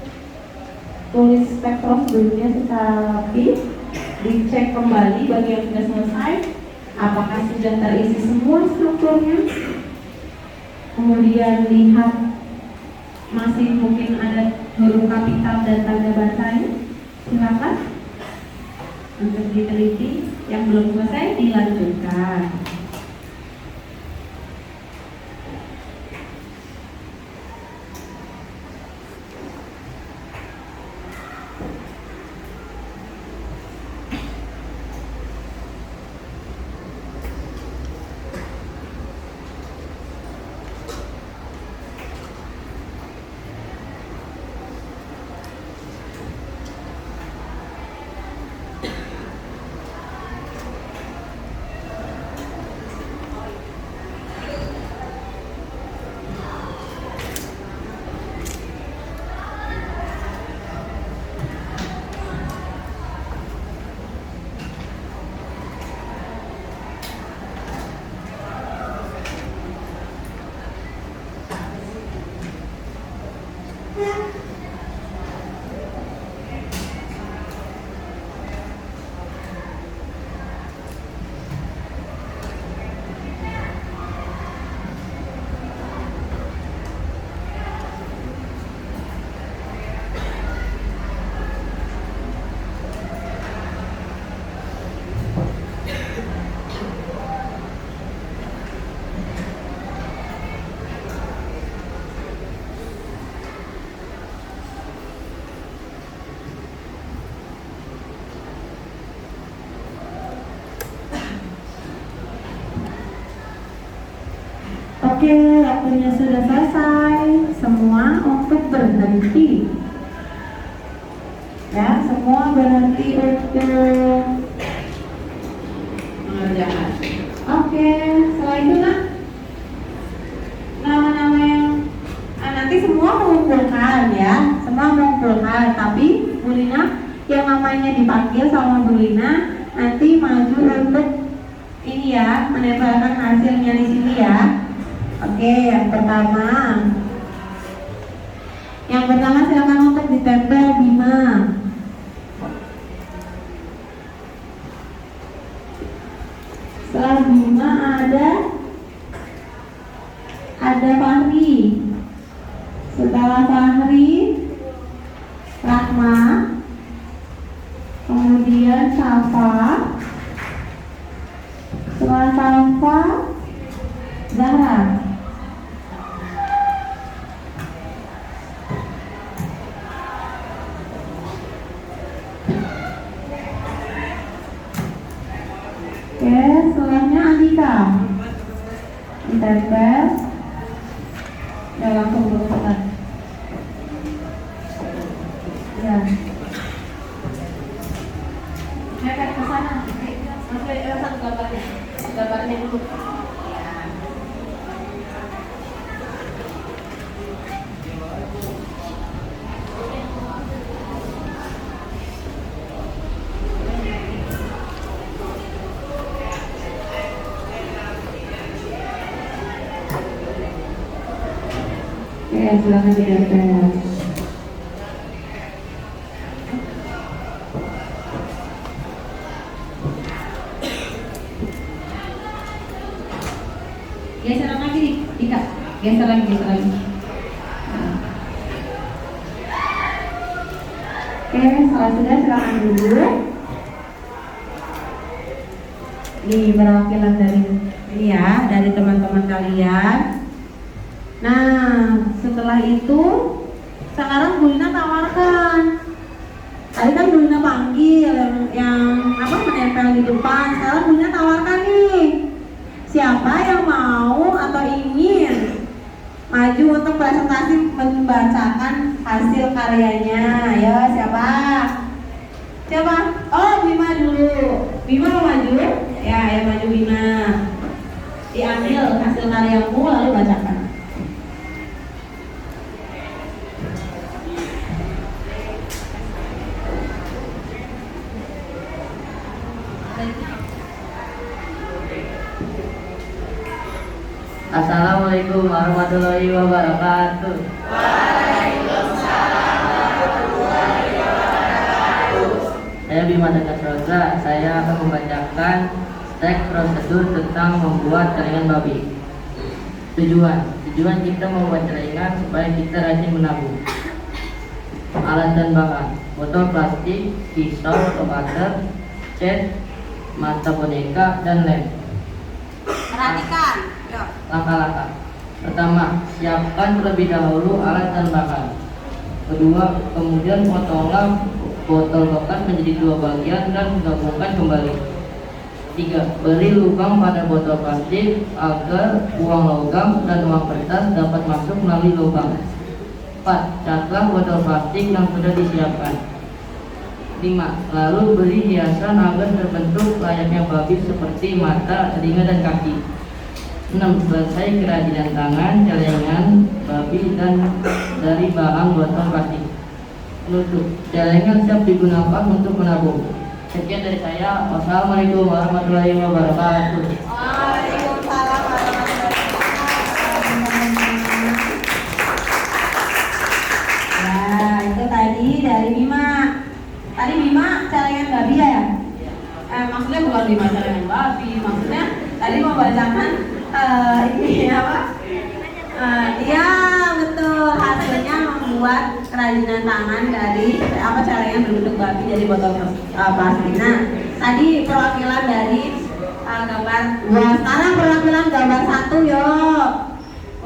tulis spektrum sebelumnya secara rapi, dicek kembali bagi yang sudah selesai, apakah sudah terisi semua strukturnya. Kemudian lihat masih mungkin ada huruf kapital dan tanda bacanya. Silakan untuk diteliti. Yang belum selesai dilanjutkan. Oke, waktunya sudah selesai. Semua untuk berhenti. Ya, semua berhenti untuk mengerjakan. Oke, setelah itu nak, nama-nama yang nanti semua mengumpulkan ya, semua mengumpulkan. Tapi Bu Lina yang namanya dipanggil sama Bu Lina nanti maju untuk ini ya, menempelkan hasilnya di sini ya. Oke, yang pertama silakan untuk ditempel Bima. Setelah Bima ada Fahri. Setelah Fahri Rahma, kemudian Safa. Setelah Safa Zahra. Oke, setelahnya Andika. Ditempel. Ya, langsung berurutan. Ya. Mepet ke sana. Satu gambarnya. Gambarnya dulu. Ya. Oke, silakan ditempel. Geser lagi, Dika. Geser lagi. Nah. Oke, setelah sudah silakan duduk. Ini perwakilan dari ini ya, dari teman-teman kalian. Nah, setelah itu sekarang Bu Lina tawarkan. Tadi kan Bu Lina panggil yang menempel di depan. Sekarang Bu Lina tawarkan nih. Siapa yang mau atau ingin maju untuk presentasi membacakan hasil karyanya? Ayo, siapa? Oh, Bima dulu. Bima mau maju? Ya, maju Bima. Diambil hasil karyamu lalu bacakan.
Assalamualaikum warahmatullahi wabarakatuh. Saya Bima Dekat Rosa. Saya akan membacakan teks prosedur tentang membuat celengan babi. Tujuan kita membuat celengan supaya kita rajin menabung. Alat dan bahan: botol plastik, pisau atau cutter, cat, mata boneka, dan lem.
Perhatikan. Yuk.
Langkah-langkah. Pertama, siapkan terlebih dahulu alat dan bahan. Kedua, kemudian potonglah botol bekas menjadi dua bagian dan gabungkan kembali. 3. Beri lubang pada botol plastik agar uang logam dan uang kertas dapat masuk melalui lubang. 4. Catlah botol plastik yang sudah disiapkan. 5. Lalu beri hiasan agar terbentuk layaknya babi seperti mata, telinga, dan kaki. 6. Selesai kerajinan tangan, celengan babi dan dari bahan botol plastik. Penutup, celengan siap digunakan untuk menabung. Sekian dari saya. Wassalamualaikum warahmatullahi wabarakatuh.
Waalaikumsalam warahmatullahi wabarakatuh. Ya, itu tadi dari Bima. Tadi Bima celengan babi ya? Maksudnya bukan Bima celengan babi. Maksudnya tadi mau bacakan ini apa? Iya betul, hasilnya membuat kerajinan tangan dari celengan berbentuk babi dari botol plastik. Nah, tadi perwakilan dari gambar 2. Sekarang perwakilan gambar 1 yuk.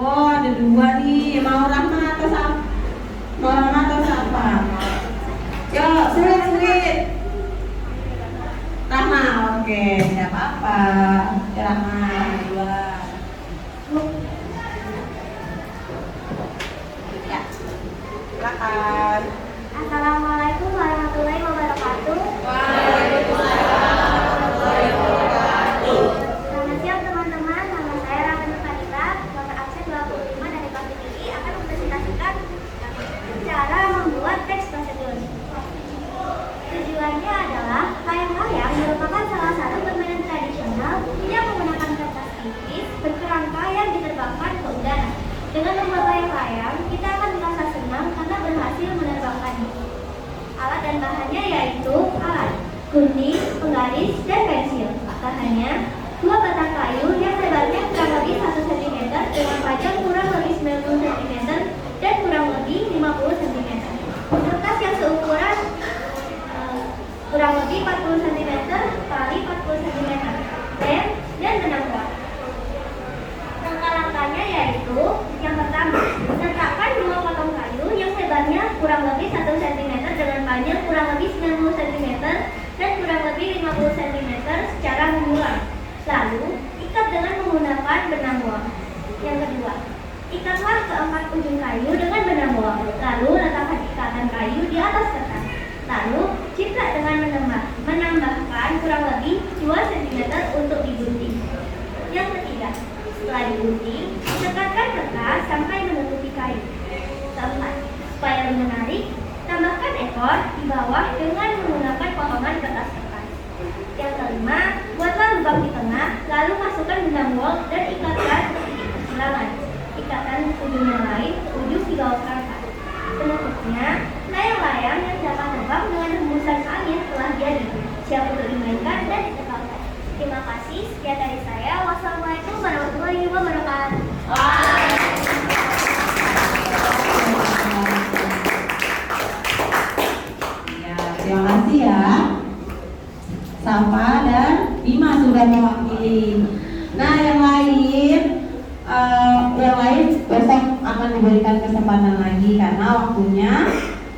Oh, ada 2 nih. Mau Rahma atau siapa? Yuk, sweet. Rahma, oke, tidak apa-apa. Rahma, 2. Silakan.
Assalamualaikum warahmatullahi wabarakatuh. Selamat siang teman-teman, nama saya Raffi Nurkanita, nomor absen 25 dari kelas tinggi akan mempresentasikan cara membuat teks prosedur. Tujuannya adalah layang-layang merupakan salah satu permainan tradisional yang menggunakan kertas tipis berkerangka yang diterbangkan ke udara. Dengan membuat layang-layang, kita akan merasa senang karena berhasil menerbangkannya. Alat dan bahannya yaitu alat, gunting, penggaris, dan pensil. Bahannya, 2 batang kayu yang lebarnya kurang lebih 1 cm dengan panjang kurang lebih 90 cm dan kurang lebih 50 cm. Kertas yang seukuran kurang lebih 40 cm kali 40 cm. Lem dan benang kuat. Langkah-langkahnya yaitu yang pertama, letakkan 2 potong kayu yang lebarnya kurang lebih 1 cm dengan panjang kurang lebih 90 cm dan kurang lebih 50 cm secara mengulang. Lalu, ikat dengan menggunakan benang buang. Yang kedua, ikatlah keempat ujung kayu dengan benang buang. Lalu, letakkan ikatan kayu di atas kertas. Lalu, ciplak dengan menambahkan kurang lebih 2 cm untuk digunting. Yang ketiga, setelah digunting, dekatkan kertas sampai menutupi kayu. Keempat, supaya lebih menarik, tambahkan ekor di bawah dengan menggunakan potongan kertas. Yang kelima, buatlah lubang di tengah, lalu masukkan benang wol dan ikatkan sedikit persilangan. Ikatan ujung yang lain, ujung di bawah kertas. Penutupnya, layang-layang yang dapat terbang dengan hembusan angin telah jadi, siap untuk dimainkan dan diterbangkan. Terima kasih, sekian dari saya. Wassalamualaikum warahmatullahi wabarakatuh.
Ya, terima kasih ya. Safa dan Bima sudah mewakili. Nah, yang lain besok akan diberikan kesempatan lagi karena waktunya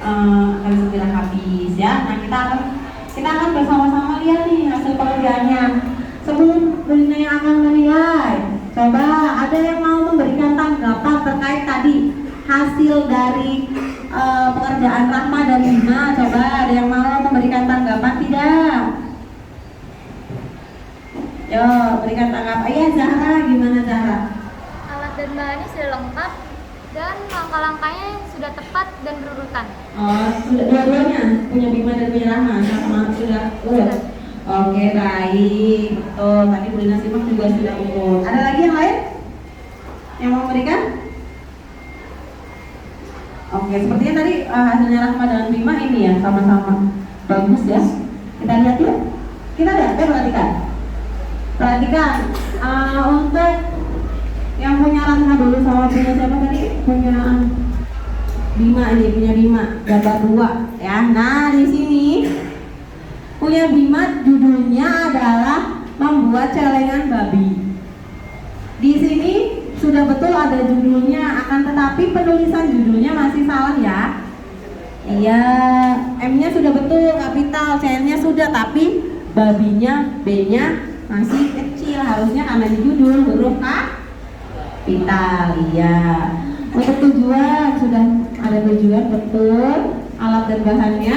akan segera habis ya. Nah, kita akan bersama-sama lihat nih hasil pekerjaannya. Sebelum Brina yang akan menilai, coba ada yang mau memberikan tanggapan terkait tadi hasil dari pekerjaan Rahma dan Bima. Coba ada yang mau memberikan tanggapan tidak? Yo, berikan tanggapan. Iya, Zahra, gimana Zahra?
Alat dan bahannya sudah lengkap dan langkah-langkahnya sudah tepat dan berurutan.
Oh, sudah dua-duanya punya Bima dan punya Rahma sama sudah urut. Oke, baik. Betul. Tadi Bu Lina simak juga sudah urut. Ada lagi yang lain yang mau memberikan? Oke, sepertinya tadi hasilnya Rahma dan Bima ini ya sama-sama bagus ya. Kita lihat yuk. Kita lihat, perhatikan. Untuk yang punya Rahma dulu sama punya siapa tadi? Punya Bima ini, punya Bima gambar 2 ya. Nah, di sini punya Bima judulnya adalah membuat celengan babi. Di sini sudah betul ada judulnya, akan tetapi penulisan judulnya masih salah ya. Iya, M-nya sudah betul kapital, C-nya sudah, tapi babinya B-nya masih kecil, harusnya karena di judul huruf kapital. Iya. Untuk tujuan sudah ada tujuan betul, alat dan bahannya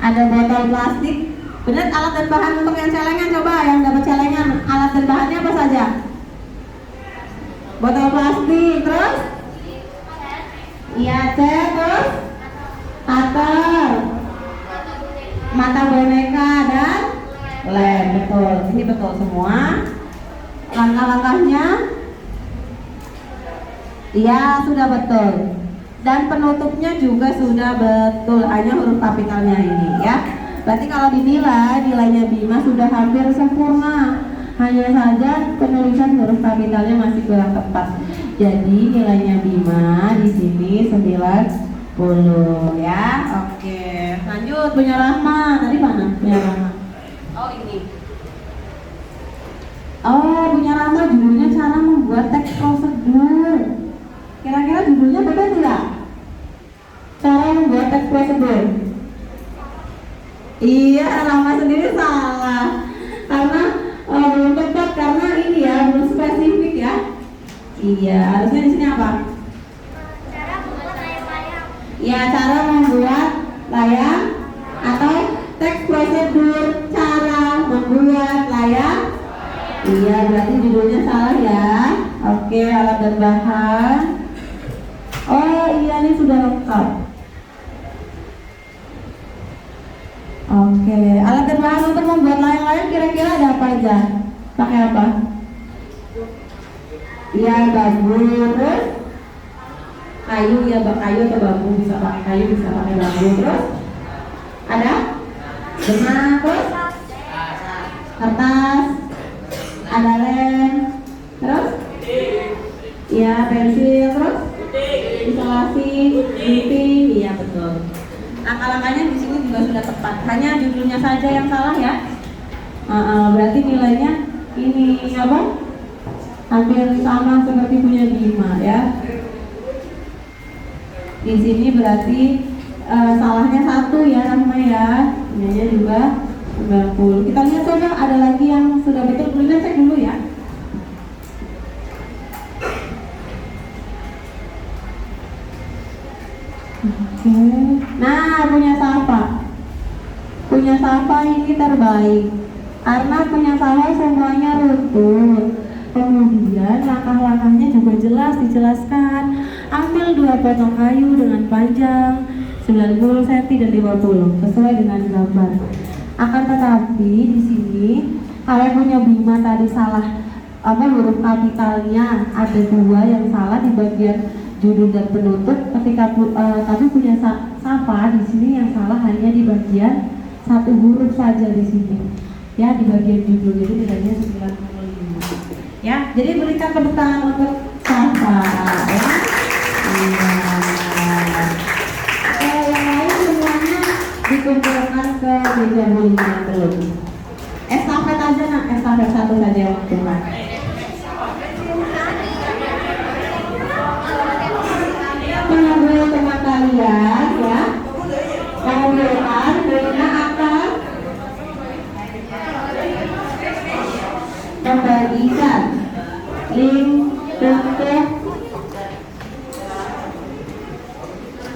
ada botol plastik. Benar, alat dan bahan untuk yang celengan, coba yang dapat celengan, alat dan bahannya apa saja? Botol plastik, terus? Iya, terus? Cutter, mata boneka dan lem. Betul, ini betul semua. Langkah-langkahnya iya sudah betul. Dan penutupnya juga sudah betul, hanya huruf kapitalnya ini ya. Berarti kalau dinilai, nilainya Bima sudah hampir sempurna. Hanya saja penulisan huruf kapitalnya masih kurang tepat. Jadi nilainya Bima di sini 90 ya. Oke, lanjut punya Rahma. Tadi mana punya Rahma? Oh, ini. Oh, punya Rahma judulnya cara membuat teks prosedur. Kira-kira judulnya betul tidak? Cara membuat teks prosedur. Iya, Rahma sendiri salah. Karena belum tepat, karena ini ya belum spesifik ya. Iya, harusnya di sini apa?
Cara membuat
Ya, cara membuat layang atau teks prosedur cara membuat layang. Iya, berarti judulnya salah ya. Oke, alat dan bahan. Oh iya, ini sudah lengkap. Oke, alat dan bahan untuk membuat layang-layang kira-kira ada apa aja? Pakai apa? Iya, bambu, terus kayu ya, kayu atau bambu, bisa pakai kayu, bisa pakai bambu. Terus ada benang, terus kertas, ada lem, terus ya pensil, terus isolasi, gunting, iya betul. Langkah-langkahnya di sini juga sudah tepat, hanya judulnya saja yang salah ya. Berarti nilainya ini apa? Hampir sama seperti punya Bima ya. Di sini berarti salahnya 1 ya Rahma ya. Nilainya juga 90. Kita lihat coba ada lagi yang sudah betul. Kita cek dulu ya. Oke. Nah, punya Safa. Punya Safa ini terbaik. Karena punya Safa semuanya runtuh. Kemudian langkah-langkahnya juga jelas dijelaskan. Ambil 2 potong kayu dengan panjang 90 cm dan 50 sesuai dengan gambar. Akan tetapi di sini kalau punya Bima tadi salah huruf kapitalnya, ada 2 yang salah di bagian judul dan penutup. Ketika tapi punya Safa di sini yang salah hanya di bagian 1 huruf saja di sini. Ya, di bagian judul itu nilainya 95. Ya, jadi berikan tepuk tangan untuk Safa ya. Iya. Yang lain semuanya dikumpulkan ke meja bullying terus. Estafet aja nak, estafet 1 saja yang kumpulkan. Mengambil teman kalian ya, mengumpulkan Rina akan membagikan link untuk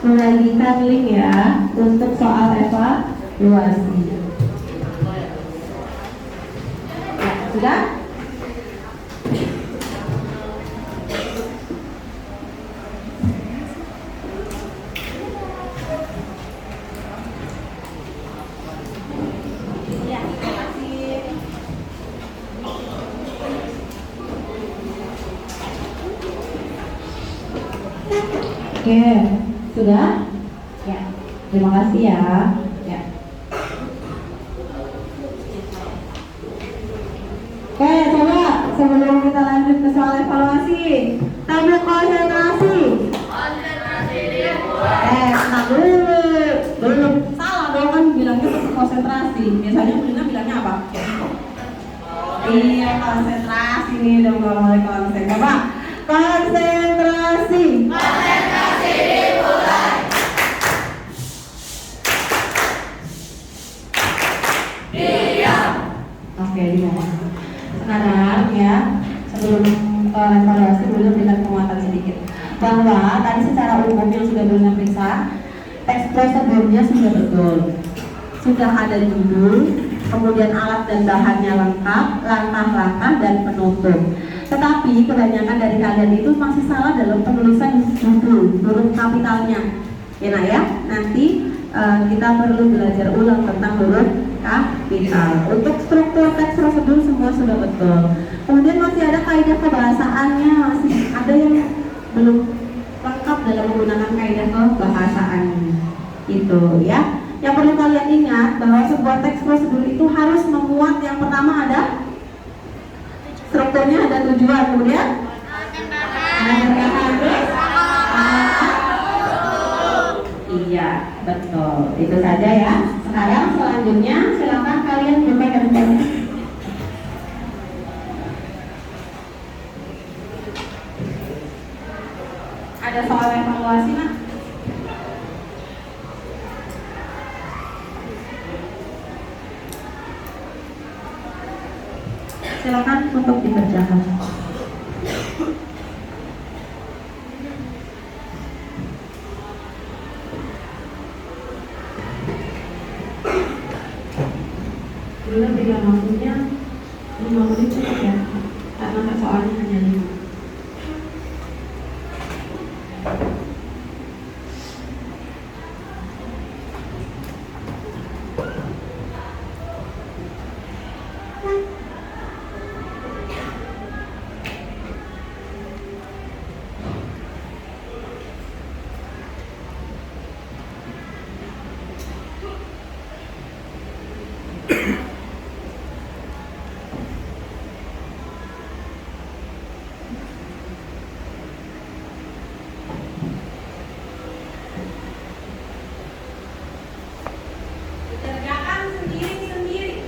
membagikan link ya untuk soal evaluasi. Ya, sudah? Oke, sudah? Ya, terima kasih ya. Ya. Oke, coba sebelum kita lanjut ke soal evaluasi, tabel konsentrasi. Konsentrasi dimulai. Tenang dulu. Belum salah dong kan bilangnya konsentrasi. Biasanya Brina bilangnya apa? Iya, konsentrasi nih dong kalau mulai konsen. Coba konsentrasi. Konsentrasi dimulai. Diam. Oke, diam. Sekarang ya, sebelum evaluasi boleh berikan penguatan sedikit bahwa tadi secara umum yang sudah Brina periksa, teks prosedurnya sudah betul, sudah ada judul, kemudian alat dan bahannya lengkap, langkah-langkah dan penutup. Tetapi kebanyakan dari kalian itu masih salah dalam penulisan judul, huruf kapitalnya. Ya nak ya, nanti kita perlu belajar ulang tentang huruf kapital. Untuk struktur teks prosedur semua sudah betul. Kemudian masih ada kaidah kebahasaannya, masih ada yang belum lengkap dalam menggunakan kaidah kebahasaannya. Itu ya. Yang perlu kalian ingat bahwa sebuah teks prosedur itu harus memuat yang pertama ada strukturnya, ada tujuan, kemudian iya, betul. Itu saja ya. Sekarang selanjutnya silakan kalian buka kerjanya. Ada soal evaluasi nak? Silakan untuk dikerjakan. Alhamdulillah berikan waktunya 5 menit cukup ya, karena soalnya hanya 5.
Dikerjakan sendiri-sendiri.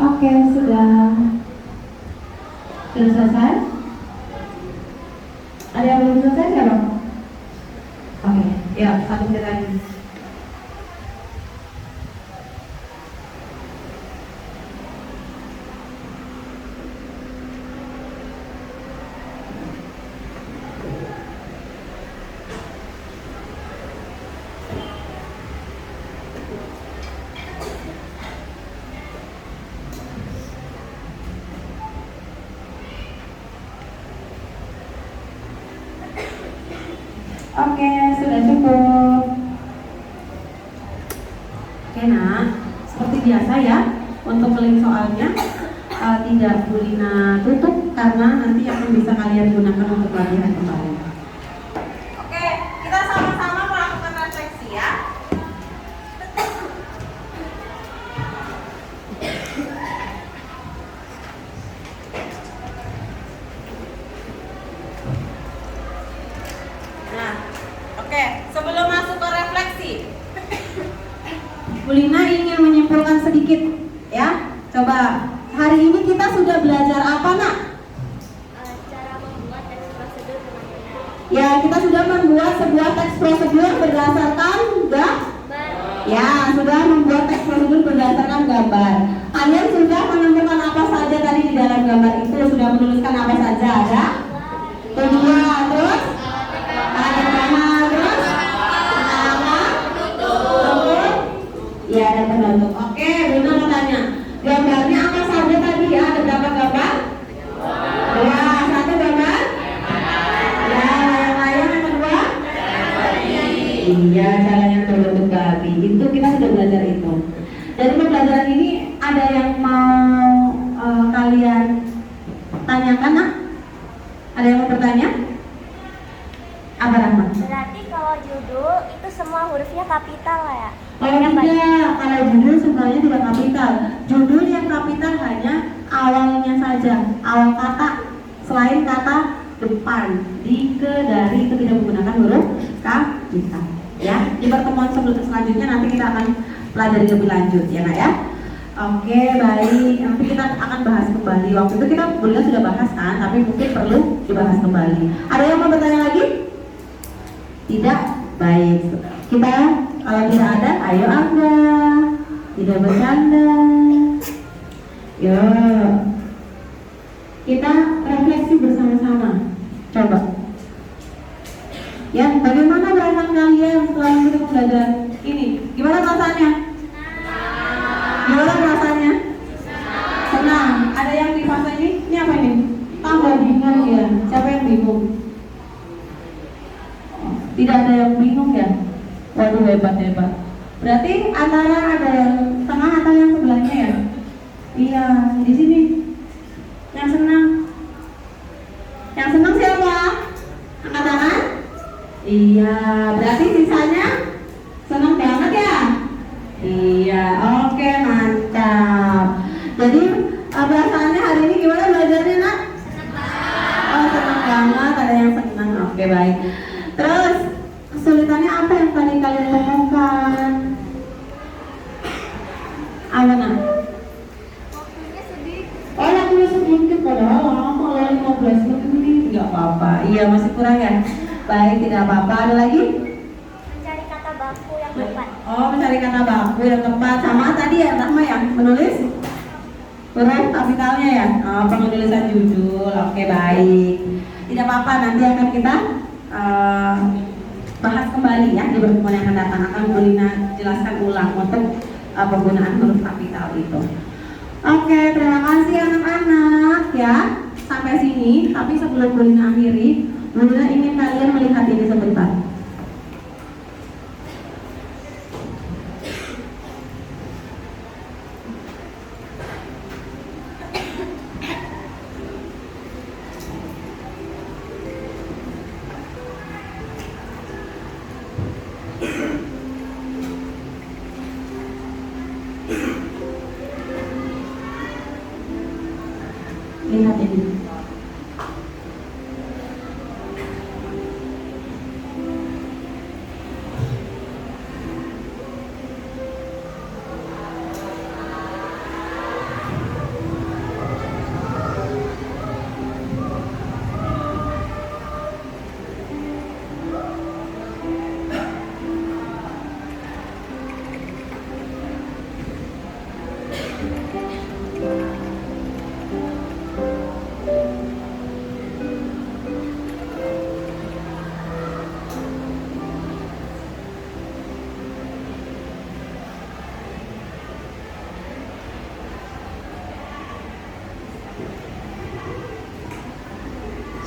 Oke, sudah selesai? Ada yang belum selesai nggak Bang? Oke, ya 1 menit lagi. Oke, sudah cukup. Oke nak, seperti biasa ya, untuk link soalnya tidak Bu Lina tutup karena nanti akan bisa kalian gunakan untuk latihan kembali.
Oke, kita sama-sama melakukan refleksi ya. Nah, oke, sebelum masuk ke refleksi,
Bu Lina ingin menyimpulkan sedikit ya. Coba hari ini kita sudah belajar apa nak?
Cara membuat teks prosedur dengan benar.
Ya, kita sudah membuat sebuah teks prosedur berdasarkan ya, sudah membuat teks prosedur berdasarkan gambar. Kalian sudah menemukan apa saja tadi di dalam gambar itu? Sudah menuliskan apa saja? Ada tujuan, terus ada nama, terus nama, tutup, ya ada penutup. Oke, Bunda mau tanya, gambarnya apa saja tadi? Ada berapa gambar? 2, 1 gambar? Ya, layang-layang, yang kedua? Iya, caranya berbentuk gabi. Itu kita sudah belajar itu. Dari pembelajaran ini ada yang mau kalian tanyakan, nak? Ada yang mau bertanya? Apa Rahma?
Berarti kalau judul itu semua hurufnya kapital lah ya?
Kalau tidak, kalau judul sebenarnya tidak kapital. Judul yang kapital hanya awalnya saja, awal kata, selain kata depan. Dari itu tidak menggunakan huruf kapital. Ya, di pertemuan selanjutnya nanti kita akan pelajari lebih lanjut ya nak ya. Oke, baik. Nanti kita akan bahas kembali. Waktu itu kita sebenarnya sudah bahas kan, tapi mungkin perlu dibahas kembali. Ada yang mau bertanya lagi? Tidak? Baik. Kita kalau tidak ada, ayo Anda. Tidak bercanda. Yo. Kita refleksi bersama-sama. Coba. Ya, bagaimana perasaan kalian setelah kita belajar ini? Gimana perasaannya? Gimana perasaannya? Senang. Ada yang Waduh, hebat. Berarti antara ada yang tengah atau yang sebelahnya ya? Iya, di sini. Yang senang. Yang senang siapa? Angkat tangan? Iya, berarti sisanya senang banget ya? Iya, oke, mantap. Jadi perasaannya hari ini gimana belajarnya, Nak? Oh, senang banget, ada yang senang. Oke, baik. Terus kesulitannya apa yang tadi kalian temukan? Apa, Nak?
Waktunya sedikit.
Oh, waktunya sedikit, padahal lama, 15 menit. Nggak apa-apa, iya masih kurang ya? Baik, tidak apa-apa. Ada lagi?
Mencari kata baku yang tepat.
Oh, mencari kata baku yang tepat. Sama tadi ya, Rahma ya? Menulis? Huruf apikalnya ya? Oh, penulisan judul. Oke, baik. Tidak apa-apa, nanti akan kita bahas kembali ya di pertemuan yang akan datang. Akan Bulina jelaskan ulang untuk penggunaan huruf apital itu. Oke, terima kasih anak-anak ya. Sampai sini, tapi sebelum Bulina akhiri, Bulina ingin kalian melihat ini sebentar. Lihat ini.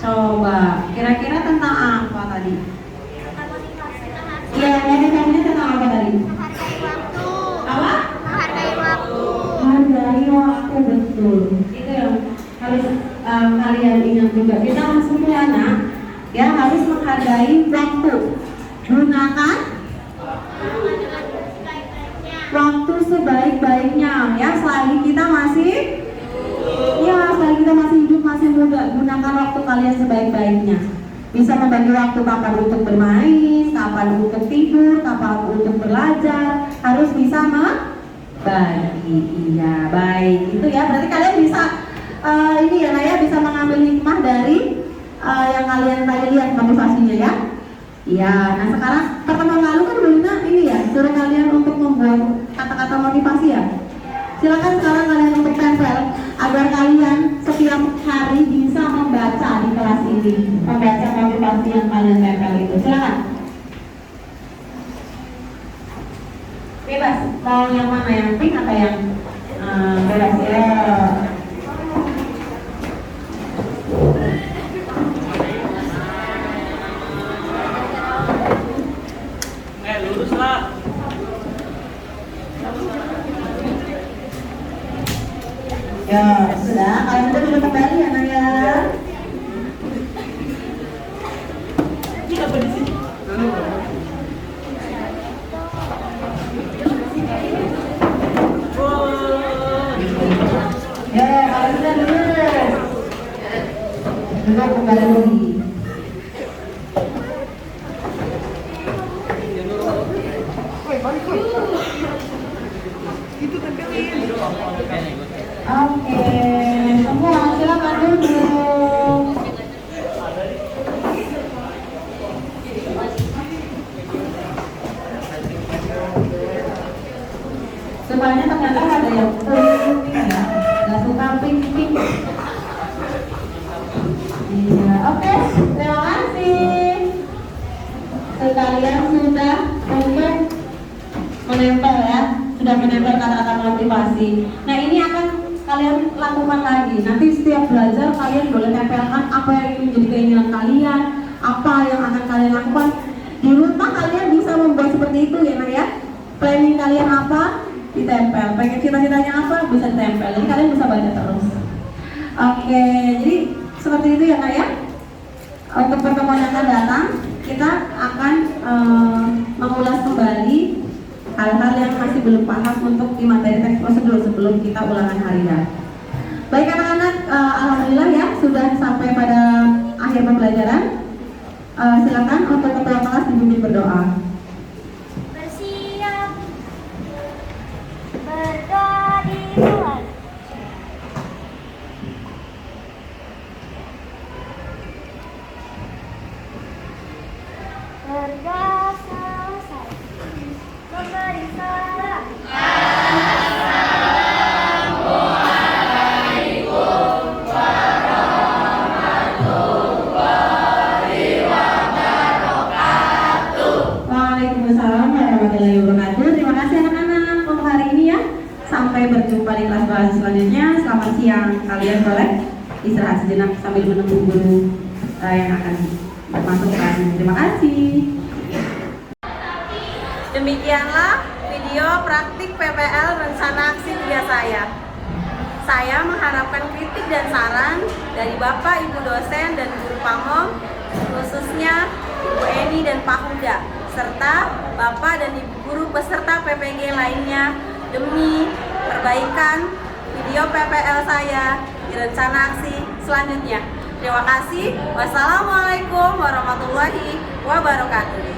Coba, kira-kira tentang apa tadi? Iya, motivasinya tentang apa tadi?
Menghargai waktu.
Apa?
Menghargai waktu.
Hargai waktu, betul. Itu yang harus kalian ingat juga. Kita langsung ke anak, ya harus menghargai waktu. Gunakan waktu sebaik-baiknya, ya. Selagi kita masih hidup, masih muda, gunakan waktu kalian sebaik-baiknya. Bisa membagi waktu kapan untuk bermain, kapan untuk tidur, kapan untuk belajar. Harus bisa membagi. Iya, baik. Itu ya, berarti kalian bisa ini ya, Naya bisa mengambil hikmah dari yang kalian tadi lihat motivasinya ya. Iya, nah sekarang pertemuan lalu kan Bulina ini ya, suruh kalian untuk membuat kata-kata motivasi ya. Silakan sekarang kalian untuk tempel agar kalian setiap hari bisa membaca di kelas ini, membaca motivasi yang kalian tempel itu. Silakan. Bebas, mau yang mana, yang pink atau yang bebas ya.
Lurus lah.
Ya, sudah. Kalian udah duduk kembali ya, Naya. Ya, kalian sudah duduk. Duduk kembali lagi. Oke, semua silakan duduk. Semuanya ternyata ada yang pink ya, nggak suka pink. Iya, oke, terima kasih. Sekalian sudah untuk menempel ya, sudah menempel kata-kata motivasi. Nah, ini akan kalian lakukan lagi. Nanti setiap belajar kalian boleh tempelkan apa yang ingin menjadi keinginan kalian, apa yang akan kalian lakukan Di rumah kalian bisa membuat seperti itu ya nak ya. Planning kalian apa? Ditempel. Pengen cita-citanya apa? Bisa ditempel. Jadi kalian bisa baca terus. Oke, jadi seperti itu ya nak ya. Untuk pertemuan yang akan datang, kita akan mengulas kembali hal-hal yang masih belum paham untuk di materi teks prosedur sebelum kita ulangan harian. Baik anak-anak, alhamdulillah ya sudah sampai pada akhir pembelajaran. Silakan untuk ketua kelas dipimpin berdoa.
Bersiap, berdoa dimulai. Berdoa selesai. Memberi salam.
Waalaikumsalam warahmatullahi wabarakatuh. Terima kasih anak-anak untuk hari ini ya. Sampai berjumpa di kelas bahasa selanjutnya. Selamat siang. Kalian boleh istirahat sejenak sambil menunggu guru yang akan masuk kelas. Terima kasih.
Demikianlah video praktik PPL rencana aksi 3 saya. Saya mengharapkan kritik dan saran dari Bapak, Ibu dosen dan guru pamong, khususnya Ibu Eni dan Pak Huda, serta Bapak dan Ibu guru peserta PPG lainnya demi perbaikan video PPL saya di rencana aksi selanjutnya. Terima kasih. Wassalamualaikum warahmatullahi wabarakatuh.